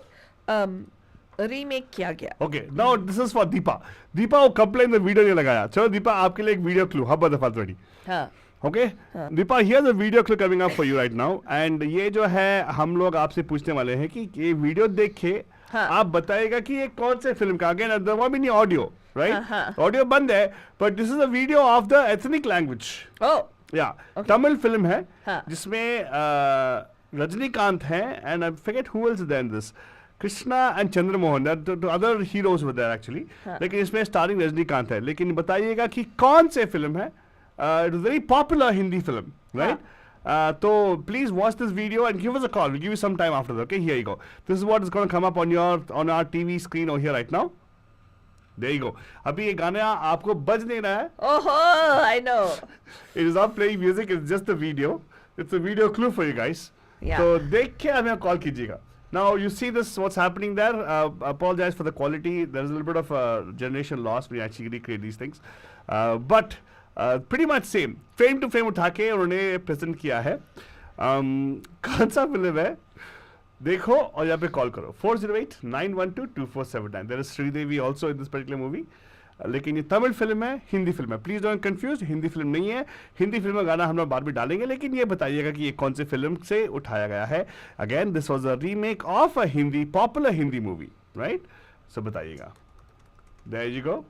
रीमेक किया गया. Okay, now this is for Deepa. Deepa वो कंप्लेन में वीडियो नहीं लगाया. चलो दीपा आपके लिए एक video clue. How about the fact ready? हाँ. Okay, Deepa, here's a video clip coming up for you right now. And ये जो है हम लोग आपसे पूछने वाले हैं कि ये वीडियो देख के आप बताइएगा कि ये कौन से फिल्म का. Again, there won't be any audio, right? Audio बंद है, but this is a video of the ethnic language. Oh. Yeah. Tamil film है जिसमें रजनीकांत है and I forget who else is there in this. Krishna and Chandramohan, the other heroes were there actually. लेकिन इसमें starring Rajinikanth है. लेकिन बताइएगा कि कौन से फिल्म है. It was a very popular Hindi film, right? So please watch this video and give us a call. We'll give you some time after that. Okay, here you go. This is what is going to come up on our TV screen over here right now. There you go. अभी ये गाना आपको बज नहीं रहा है. Oh, I know. It is not playing music. It's just a video. It's a video clue for you guys. Yeah. So देख के हमें call कीजिएगा. Now you see this, what's happening there. Apologize for the quality. There's a little bit of generation loss when you actually recreate these things. But pretty much same. Frame to frame उठा के उन्होंने present किया है. कौन सा film है? देखो और यहाँ पे कॉल करो 408-912-2479. There is Sridevi also in this particular movie. लेकिन ये तमिल फिल्म है, हिंदी फिल्म है. Please don't confuse, Hindi film नहीं है. हिंदी फिल्म का गाना हम लोग बाद में डालेंगे, लेकिन ये बताइएगा कि ये कौन सी फिल्म से उठाया गया है. Again this was a remake of a Hindi popular Hindi movie, right? So बताइएगा. There you go.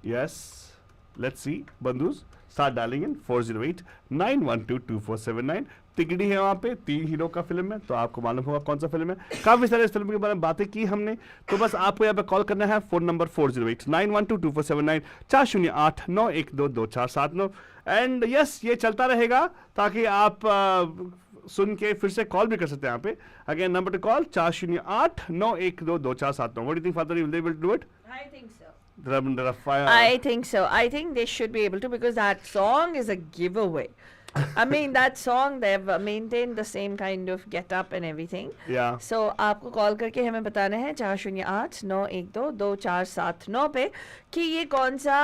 Yes, let's see. बंधुस स्टार्ट डालिंग इन 408-912-2479. तिकड़ी है वहाँ पे, 3 हीरो का फिल्म है, तो आपको मालूम होगा कौन सा फिल्म है. काफी सारे इस फिल्म के बारे में बातें की हमने, तो बस आपको यहाँ पे कॉल करना है. Phone number 408-912-2479, 408-912-2479. एंड यस, ये चलता रहेगा ताकि आप सुन के फिर से कॉल भी कर सकते हैं यहाँ पे. Again number to call 408-912-2479. What do you think father, will they able to do it? I think so. I think so. I think they should be able to, because that song is a giveaway. I mean, that song, they've maintained the same kind of get up and everything. Yeah. So आपको call करके हमें बताना है 408-912-2479 पे कि ये कौन सा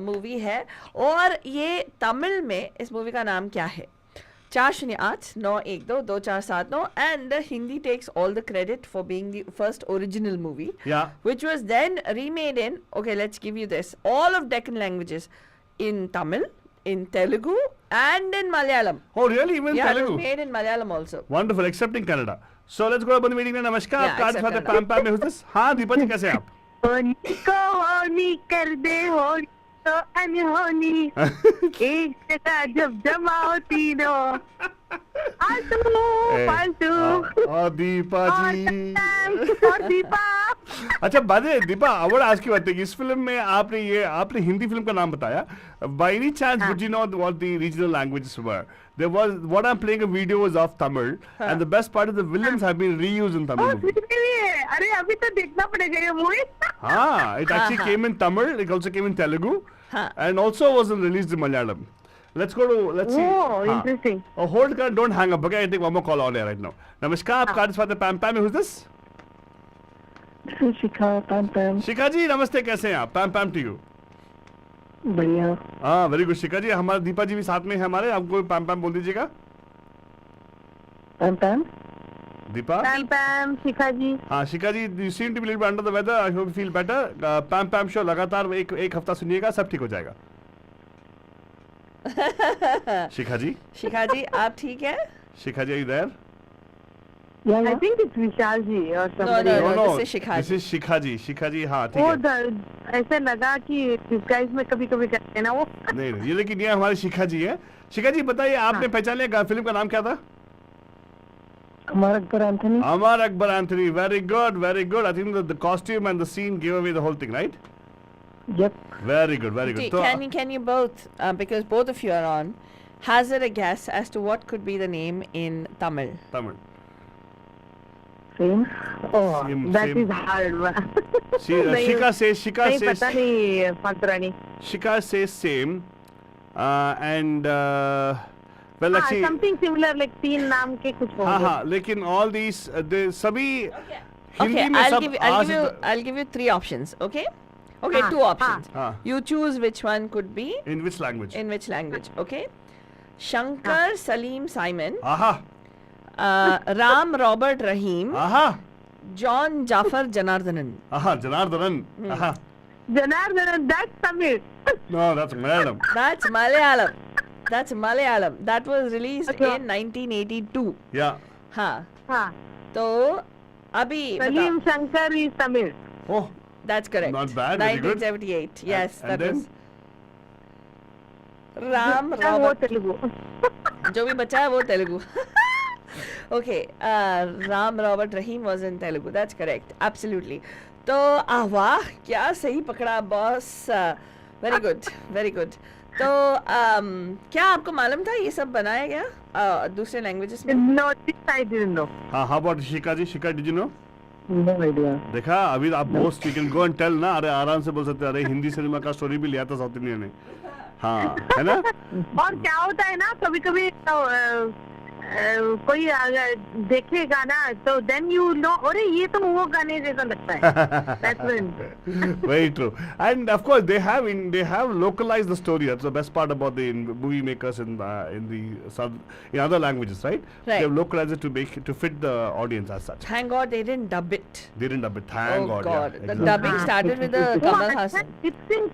मूवी है और ये तमिल में इस मूवी का नाम क्या है. 408-912-2479, and Hindi takes all the credit for being the first original movie, which was then remade in, okay, let's give you this, all of Deccan languages, in Tamil, in Telugu, and in Malayalam. Oh, really? Even yeah, Telugu? it was made in Malayalam also. Wonderful, excepting Kannada. So let's go to the meeting. Namaskar. Yeah, कार्ड फाते Pampam में who's this? हाँ, दीपा जी कैसे हैं आप? होनी को होनी कर दे, होनी तो अनहोनी, एक जगह जब जमा होती नो फालतू. और दीपा जी. और दीपा. अच्छा बादे दीपा, अवर आज की बात है कि इस फिल्म में आपने हिंदी फिल्म का नाम बताया. By any chance, would you know what the regional languages were? There was, what I'm playing a video is of Tamil, and the best part is the villains have been reused in Tamil movie. अरे अभी तो देखना पड़ेगा ये movie. हाँ, it actually came in Tamil, it also came in Telugu, and also was released in Malayalam. Let's see. Oh, interesting. Oh, hold, don't hang up. Okay, I take one more call on air right now. Namaskar, आप कार्ड फाते Pampam, who's this? Shikha. Pampam. Shikha ji नमस्ते, कैसे हैं आप? Pampam to you. बढ़िया। हाँ, very good शिखा जी। हमारे दीपा जी भी साथ में है हमारे, आपको पैम पैम बोल दीजिएगा। पैम पैम दीपा। पैम पैम शिखा जी। हाँ Shikha ji, you seem to be little under the weather, I hope you feel better. Pam Pam show लगातार एक हफ्ता सुनिएगा, सब ठीक हो जाएगा। शिखा जी। शिखा जी आप ठीक है? शिखा जी, are you there? I think it's विशाल जी और No, somebody no, else. no, this is Shikha this ji. is शिखा जी। शिखा जी, हाँ ठीक वो है। ऐसे लगा कि डिस्गाइज में कभी कभी करते हैं ना वो। नहीं नहीं, ये लेकिन ये हमारी शिखा जी है। शिखा जी बताइए, आपने पहचान लिया फिल्म का नाम क्या था? Amar Akbar Anthony. Amar Akbar Anthony, very good very good. I think the costume and the scene give away the whole thing, right? Yep. Very good very good. Can you both, because both of you are on, hazard a guess as to what could be the name in Tamil? Tamil. Same. Oh, Same, that same. is hard. शिखा नहीं says पता नहीं फंतरानी। Shika says same, and well actually something similar like तीन नाम के कुछ हाँ होंगे। हाँ, लेकिन all these सभी Okay, हिंदी में सब I'll give you 3 options. Okay, हाँ, 2 options. हाँ, You choose which one could be in which language? in which language. Okay, Shankar Salim Simon, आहा Ram Robert Rahim, आहा John Jafar Janardhanan. आहा, जनार्दनन आहा। Janardan, that's Tamil. No, that's Malayalam. That's Malayalam. That's Malayalam. That was released Okay. in 1982. Yeah. हाँ, हाँ, तो अभी सलीम बताओ. Shankar is Tamil. Oh, That's correct. Not bad, very good. 1978. Yes, And that then? was Ram वो Robert. Telugu. जो भी बचा है वो Telugu. Okay, Ram Robert Rahim was in Telugu. That's correct. Absolutely. तो वाह, क्या सही पकड़ा boss. Very good, very good. तो क्या आपको मालूम था ये सब बनाया गया दूसरे लैंग्वेजेस में? No, this I didn't know. हाँ, how about Shika ji? Shika, did you know? No idea. देखा, अभी आप boast you can go and tell ना, अरे आराम से बोल सकते हैं, अरे हिंदी सिनेमा का स्टोरी भी लिया था साउथ इंडियन ने। हाँ, है ना? और क्या होता है ना, कभी कभी कोई अगर देखेगा ना तो then you know, अरे ये तो वो गाने जैसा लगता है। That's when. Very true. And of course they have localized the story. That's the best part about the movie makers in other languages, right? Right. They have localized it to fit the audience as such. Thank God they didn't dub it. They didn't dub it. Thank Oh God. God, Yeah, the exactly. dubbing started with the Kamal Hassan. Lip-sync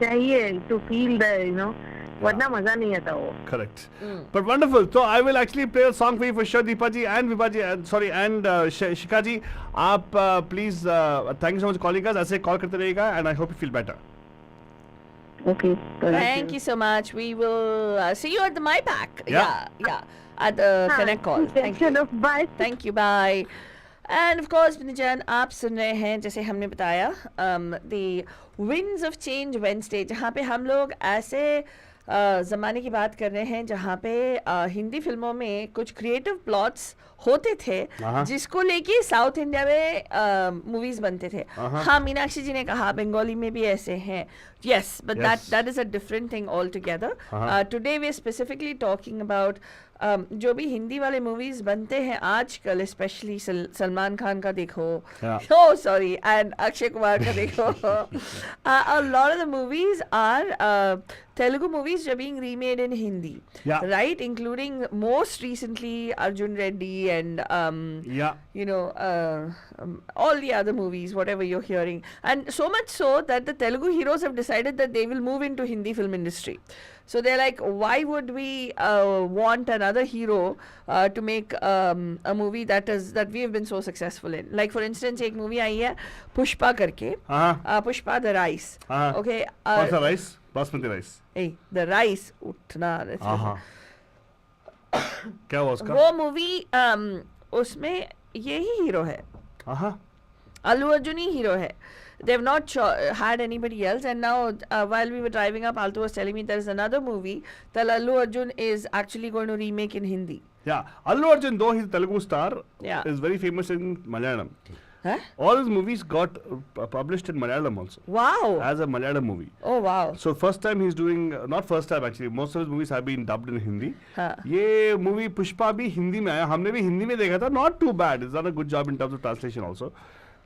चाहिए to feel the, you know, वरना मजा नहीं आता वो। Correct. But wonderful. So I will actually play a song for you for sure, Deepa ji and Vibha ji. And Shika ji, आप please thank you so much for calling us. ऐसे call करते रहिएगा, and I hope you feel better. Okay. Thank you so much. We will see you at the MyPack. Yeah. Yeah. At the Connect call. Thank you. Bye. Thank you. Bye. And of course, Binijan, आप सुन रहे हैं जैसे हमने बताया the Winds of Change Wednesday, जहाँ पे हम लोग ऐसे ज़माने की बात कर रहे हैं जहाँ पे हिंदी फिल्मों में कुछ क्रिएटिव प्लॉट्स होते थे जिसको लेके साउथ इंडिया में मूवीज बनते थे. हाँ, मीनाक्षी जी ने कहा बंगाली में भी ऐसे हैं. Yes, but that is a different thing altogether. Today we are specifically talking about जो भी हिंदी वाले मूवीज बनते हैं आजकल, स्पेशली सलमान खान का देखो, oh sorry, and Akshay Kumar का देखो. A lot of the movies are Telugu movies are being remade in Hindi, right? Including most recently Arjun Reddy and you know all the other movies, whatever you're hearing, and so much so that the Telugu heroes have decided that they will move into Hindi film industry. So they're like, why would we want another hero to make a movie that we have been so successful in? Like for instance, एक movie आई है पुष्पा करके, Pushpa the rice. Okay. What's the rice? Basmati rice. Hey, the rice उठना. क्या हुआ उसका? वो movie उसमें यही हीरो है. Allu Arjun ही हीरो है. They've not had anybody else, and now while we were driving up, Altu was telling me there is another movie that Allu Arjun is actually going to remake in Hindi. Yeah, Allu Arjun, though he's a Telugu star, is very famous in Malayalam. Huh? All his movies got published in Malayalam also. Wow! As a Malayalam movie. Oh wow! So first time he's doing, not first time actually, most of his movies have been dubbed in Hindi. ये movie Pushpa भी हिंदी में आया, हमने भी हिंदी में देखा था, not too bad. It's done a good job in terms of translation also.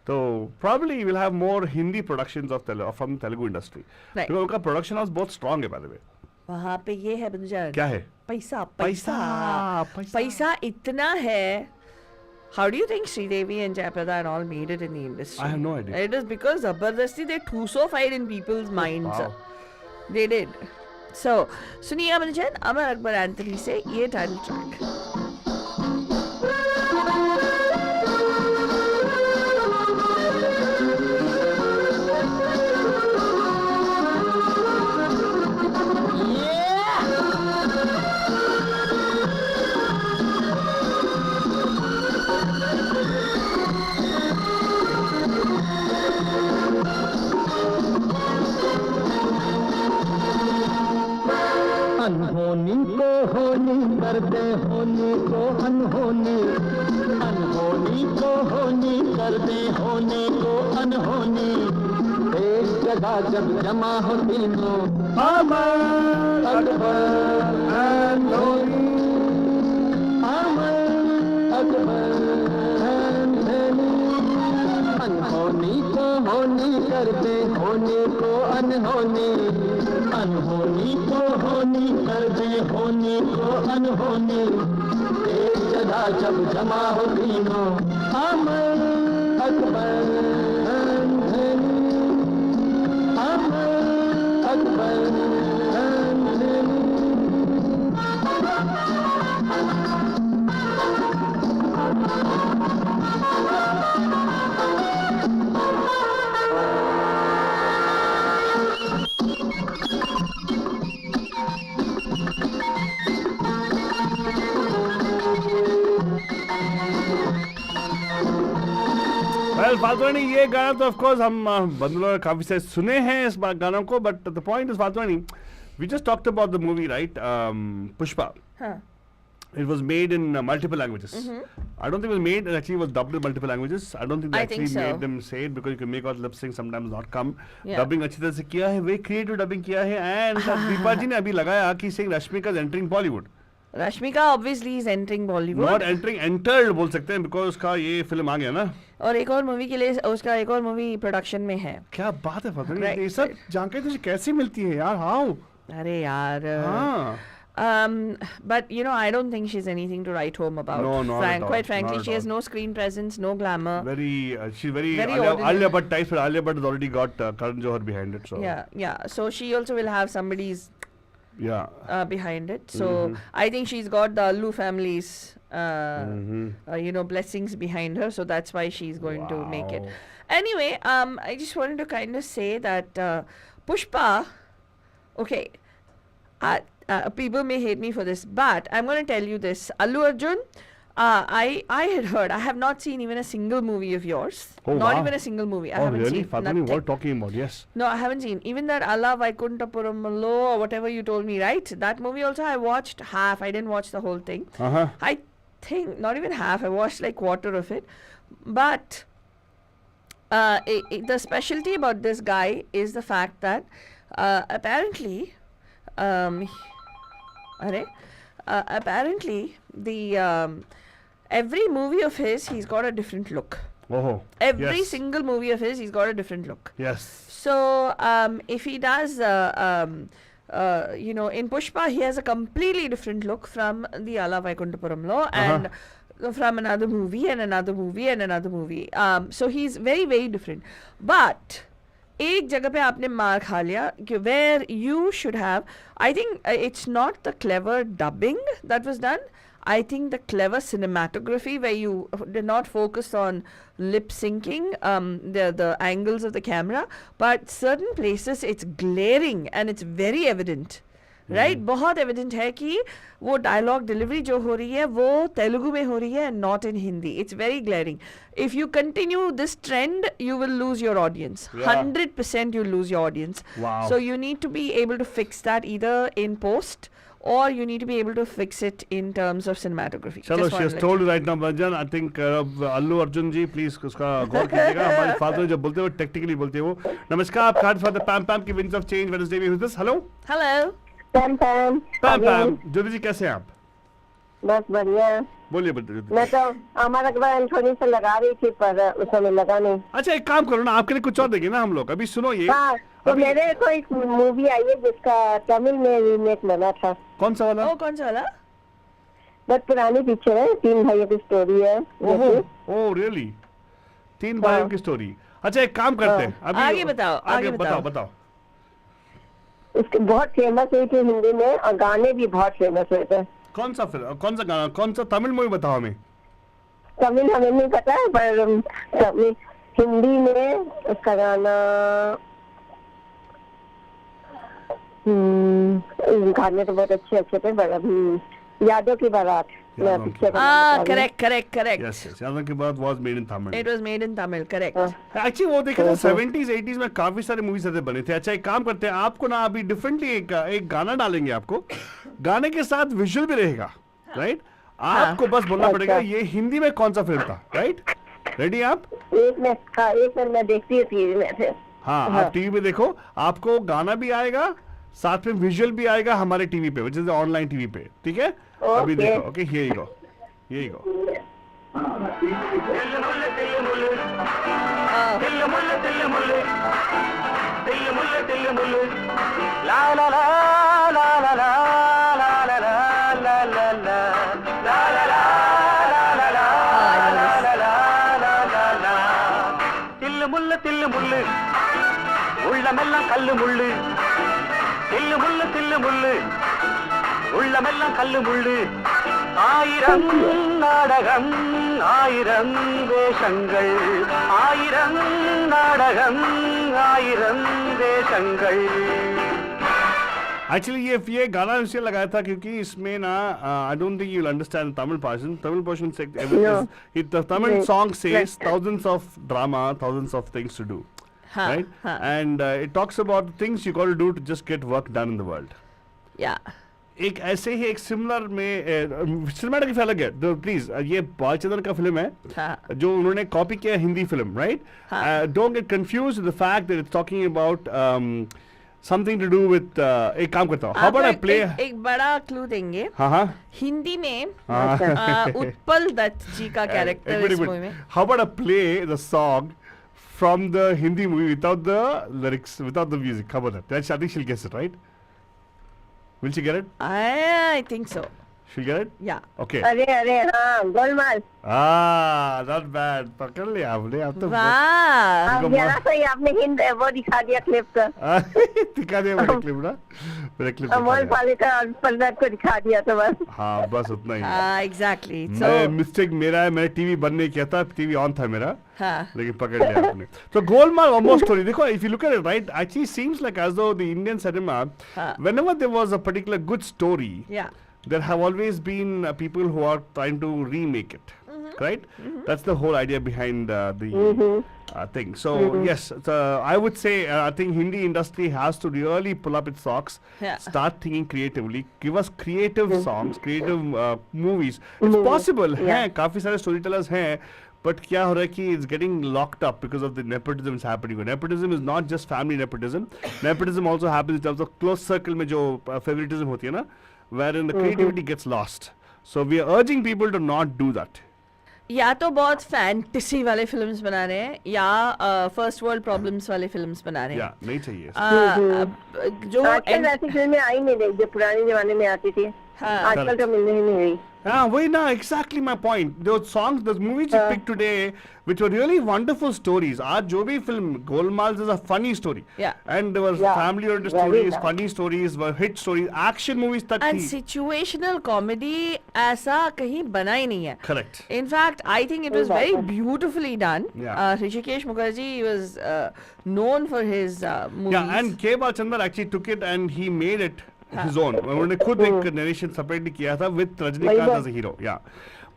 तो probably we'll have more Hindi productions of from Telugu industry. Right. Because उनका production house बहुत strong है by the way. वहाँ पे ये है बंजन, क्या है? पैसा पैसा, पैसा पैसा। पैसा इतना है. How do you think Sridevi and Jayaprada and all made it in the industry? I have no idea. It is because Zabardasti they thusofied in people's minds. Wow. They did. So, सुनिए बंजन, अमर Akbar Anthony से ये title track. अनहोनी को होनी कर दे होनी को अनहोनी, अनहोनी को होनी कर दे होने को अनहोनी. एक जगह जब जमा हो तीनों अमर अकबर एंथनी, अमर अकबर एंथनी. अनहोनी को होनी कर दे होने को अनहोनी, अनहोनी को होनी कर दे होने को अनहोनी. एक जगह जब जमा हो तीनों अमर अकबर एंथनी, अमर अकबर एंथनी. Well, फाल्तवानी ये गाना तो of course हम बंदलों ने काफी से सुने हैं इस गानों को, but the point is फाल्तवानी, we just talked about the movie, right? Pushpa. Huh. It was made in multiple languages. I don't think it was made, actually it was dubbed in multiple languages. I don't think they I actually think so. made them say it because you can make out lip sync sometimes not come. Yeah. Dubbing अच्छी तरह से किया है, very creative dubbing किया है, and Deepa जी ने अभी लगाया कि saying Rashmika is entering Bollywood. Rashmika obviously is entering Bollywood. Not entering, entered बोल सकते हैं because उसका ये फिल्म आ गया ना. और एक और मूवी के लिए उसका एक और मूवी प्रोडक्शन में है. क्या बात है फाल्तवानी, Right, ये सब जानकारी तुझे कैसे मिलती है यार? How? अरे यार. हाँ. But you know, I don't think she's anything to write home about. No, not at all, Quite frankly, not at she has all. no screen presence, no glamour. Very, she's very, Very Alia ordinary. Bhatt type, but Alia Bhatt has already got Karan Johar behind it. So Yeah. So she also will have somebody's yeah. behind it. So I think she's got the Allu family's, blessings behind her. So that's why she's going to make it. Wow. Anyway, I just wanted to kind of say that Pushpa, okay, people may hate me for this, but I'm going to tell you this. Allu Arjun, I had heard, I have not seen even a single movie of yours. Oh, Not wow. even a single movie. I Oh haven't really? seen Fathani, nothing. what are you talking about? Yes. No, I haven't seen. Even that Allah Vaikuntapuramalo or whatever you told me, right? That movie also I watched half. I didn't watch the whole thing. I think not even half. I watched like quarter of it. But the specialty about this guy is the fact that apparently the every movie of his, he's got a different look. Oh. Every yes. single movie of his, he's got a different look. Yes. So if he does, in Pushpa, he has a completely different look from the Ala Vaikuntapuram Law and from another movie and another movie and another movie. So he's very, very different. But एक जगह पे आपने मार खा लिया कि where you should have, I think it's not the clever dubbing that was done. I think the clever cinematography where you did not focus on lip syncing the angles of the camera, but certain places it's glaring and it's very evident. Right? बहुत evident है कि वो dialogue delivery जो हो रही है वो तेलुगु में हो रही है and not in Hindi. It's very glaring. If you continue this trend, you will lose your audience. Yeah. 100% you'll lose your audience. Wow. So you need to be able to fix that either in post or you need to be able to fix it in terms of cinematography. चलो, Just she wanted has to let told you you right now, Banjan. I think Allu Arjun ji, please उसका गौर कीजिएगा. हमारे father जब बोलते हैं वो technically बोलते हैं वो. नमस्कार, आप कार्ड for the Pampam की Winds of Change Wednesday में. Who's this? Hello. Hello. Pampam. Pampam. ज्योति जी कैसे हैं आप? बस बढ़िया. बोलिए बोलिए। मैं तो हमारा एंथोनी से लगा रही थी पर उस समय लगा नहीं। अच्छा एक काम करो ना, आपके लिए कुछ और देंगे ना हम लोग, अभी सुनो ये। हाँ तो मेरे को एक मूवी आई है जिसका तमिल में रीमेक बना था। कौन सा वाला? कौन सा वाला? बहुत पुरानी पिक्चर है, 3 भाइयों की स्टोरी है। Oh really? 3 भाइयों की स्टोरी। अच्छा एक काम करते हैं, अभी आगे बताओ, आगे बताओ। उसके बहुत फेमस हुई थी हिंदी में और गाने भी बहुत फेमस हुए थे। कौन सा फिल्म, कौन सा गाना, कौन सा तमिल मूवी बताओ हमें। तमिल हमें नहीं पता है पर तमिल हिंदी में उसका गाना गाने तो बहुत अच्छे थे पर अभी यादों की बारात। करेक्ट। यस यादों की बारात was made in Tamil. It was made in Tamil, correct. Actually वो देखे थे 70s 80s में काफी सारे मूवीज ऐसे बने थे। अच्छा एक काम करते हैं, आपको ना अभी डिफरेंटली एक गाना डालेंगे आपको, गाने के साथ विजुअल भी रहेगा, राइट? आपको बस बोलना पड़ेगा ये हिंदी में कौन सा फिल्म था, राइट? रेडी आप? एक मिनट मैं देखती हूँ टीवी में से। हाँ आप टीवी में देखो, आपको गाना भी आएगा साथ में विजुअल भी आएगा हमारे टीवी पे, विच इज ऑनलाइन टीवी पे, ठीक है? अभी देखो। Okay here you go. தில்லு முள்ளு உள்ளமெல்லாம் கல்லு முள்ளு தில்லு முள்ளு உள்ளமெல்லாம் கல்லு முள்ளு ஆயிரம் நாடகம் ஆயிரம் வேஷங்கள் ஆயிரம் நாடகம் ஆயிரம் வேஷங்கள்। एक्चुअली ये गाना इसलिए लगाया था क्योंकि इसमें ना I don't think you will understand Tamil portion से the Tamil song says thousands of drama, thousands of things to do, right? And it talks about things you got to do to just get work done in the world. एक ऐसे ही एक similar में cinematic अलग है तो please ये बालचंद्र का film है जो उन्होंने कॉपी किया Hindi film, right? Don't get confused with the fact that it's talking about something to do with एक काम करता हूँ, how about I play एक बड़ा क्लू देंगे। हाँ हिंदी में उत्पल दत्त जी का कैरेक्टर इस मूवी में। how about I play the song from the Hindi movie without the lyrics, without the music? How about that? I think she'll guess it, right? Will she get it? I think so. She'll get it? Yeah. Okay. अरे हाँ Golmaal. not bad. पकड़ लिया आपने, आप तो वाह जरा सा ही आपने हिंद वो दिखा दिया क्लिप का। दिखा दिया मेरा क्लिप ना, मेरा क्लिप अमोल पालेकर और पल्लव को दिखा दिया तो बस। हाँ बस उतना ही। एग्जैक्टली। मैं मिस्टेक मेरा है, मेरा टीवी बंद नहीं किया था, टीवी ऑन था मेरा, लेकिन पकड़ लिया आपने। तो गोलमाल ऑलमोस्ट स्टोरी देखो, if you look at it right, actually seems like as though the Indian cinema whenever there was a particular good story, there have always been people who are trying to remake it, right? That's the whole idea behind the thing. So yes, I would say I think Hindi industry has to really pull up its socks, start thinking creatively, give us creative songs, creative movies. It's possible है, काफी सारे storytellers हैं, but क्या हो रहा है कि it's getting locked up because of the nepotism is happening. Nepotism is not just family nepotism. Nepotism also happens in terms of close circle में जो favoritism होती है ना, wherein the creativity gets lost. So we are urging people to not do that. या तो बहुत fantasy वाले films बना रहे हैं या फर्स्ट वर्ल्ड प्रॉब्लम्स वाले फिल्म्स बना रहे हैं। नहीं चाहिए जो आजकल ऐसी फिल्में आई नहीं रही जो पुराने जमाने में आती थी, आजकल तो मिलने ही नहीं रही। वही ना, exactly my point. Those songs, those movies you picked today, which were really wonderful stories. आज जो भी film Golmaal is a funny story, and there was family-oriented stories, funny stories, were hit stories, action movies तक and थी। situational comedy ऐसा कहीं बना ही नहीं है। Correct. In fact, I think it was very beautifully done. Hrishikesh Mukherjee was known for his movies. Yeah, and K. Balchandar actually took it and he made it his own. उन्होंने खुद एक narration separately किया था with Rajinikanth as a hero.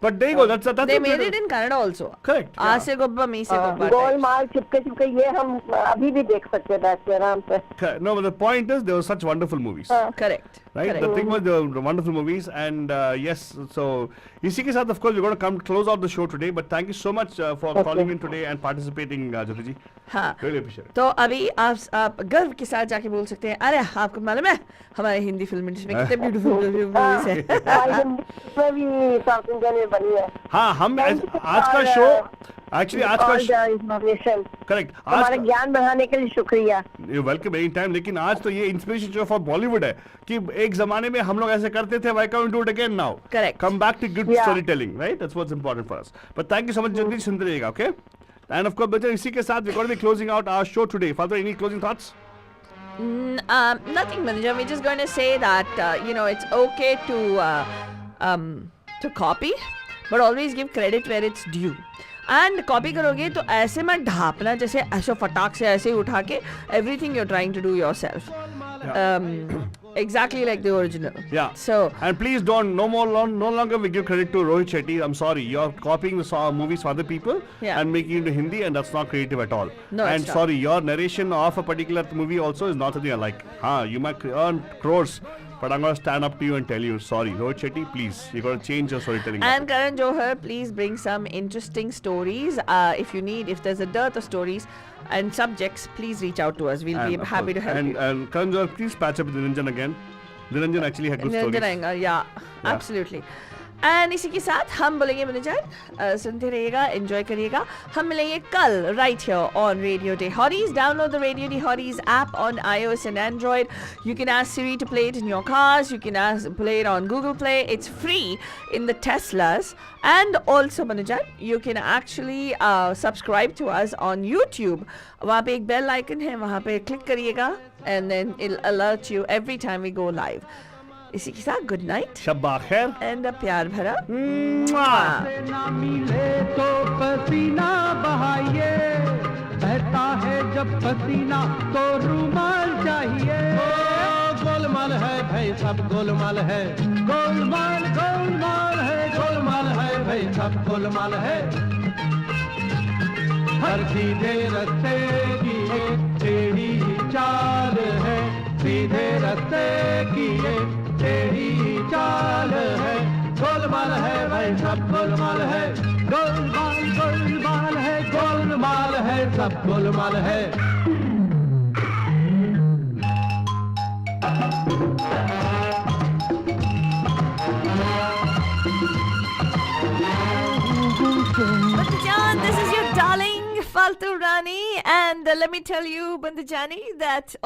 But there you go. That's they made it in Kannada also. Correct. आ से गोब्बा मी से गोब्बा। गोलमाल चिपके ये हम अभी भी देख सकते हैं बैठ के आराम से। No, but the point is there were such wonderful movies. Correct. Right. The thing was the wonderful movies, and yes, so इसी के साथ of course we're going to come close out the show today. But thank you so much for calling in today and participating, Jyoti ji. हाँ. Really appreciate it. तो अभी आप गर्व के साथ जाके बोल सकते हैं, अरे आपको मालूम है हमारे हिंदी फिल्म इंडस्ट्री में कितने ब्यूटीफुल मूवीज हैं। मैं भी साउथ इंडियन में बनी है। हाँ, हम आज का शो एक्चुअली आज का इंफॉर्मेशन करेक्ट हमारा ज्ञान बढ़ाने के लिए शुक्रिया। Welcome any time. लेकिन आज तो ये इंस्पिरेशन शो फॉर बॉलीवुड है कि एक जमाने में हम लोग ऐसे करते थे, why can't do it again now? Correct. Come back to good story telling, right? That's what's important for us. But thank you so much, जल्दी सुनते रहिएगा, ओके? एंड ऑफ कोर्स बच्चे, इसी के साथ we going to be closing out our show today. Father, any closing thoughts? Nothing, Manager. We're just going to say that it's okay to copy, but always give credit where it's due. And copy करोगे तो ऐसे मत ढापना जैसे ऐसे फटाक से ऐसे ही उठा के everything you're trying to do yourself. Exactly like the original. Yeah. So and please no longer we give credit to Rohit Shetty. I'm sorry, you're copying the movies for other people and making it into Hindi, and that's not creative at all. No, and it's sorry, your narration of a particular movie also is not something I like. You might earn crores, but I'm going to stand up to you and tell you, sorry, Rohit Shetty, please, you got to change your storytelling. And Karan Johar, please bring some interesting stories. If there's a dearth of stories and subjects, please reach out to us. We'll be happy to help you. And Karan Johar, please patch up with Niranjan again. Niranjan actually had good stories. Niranjan, yeah, absolutely. And इसी के साथ हम बोलेंगे manager, सुनते रहिएगा, enjoy करिएगा। हम मिलेंगे कल राइट हियर ऑन रेडियो डे हॉरीज। डाउनलोड द रेडियो डे हॉरीज app on iOS and Android. You can ask Siri to play it in your cars. You can play it on Google Play. It's free in the Teslas. And also manager, you can actually subscribe to us on YouTube. वहाँ पे एक bell icon है, वहाँ पे click करिएगा and then it'll alert you every time we go live. इसी के साथ गुड नाइट, शब्बा खैर एंड प्यार भरा ना मिले तो पसीना बहाइए, बहता है जब पसीना तो रूमाल चाहिए। गोलमाल है भाई सब गोलमाल है, गोलमाल गोलमाल है, गोलमाल है भाई सब गोलमाल है। हर सीधे रास्ते की एक टेढ़ी चाल है, सीधे रास्ते की एक टेढ़ी चाल है। गोलमाल है भाई सब गोलमाल है, गोलमाल गोलमाल है, गोलमाल है सब गोलमाल है। Bandajan, this is your darling Faltu Rani, and let me tell you, Bandajani, that all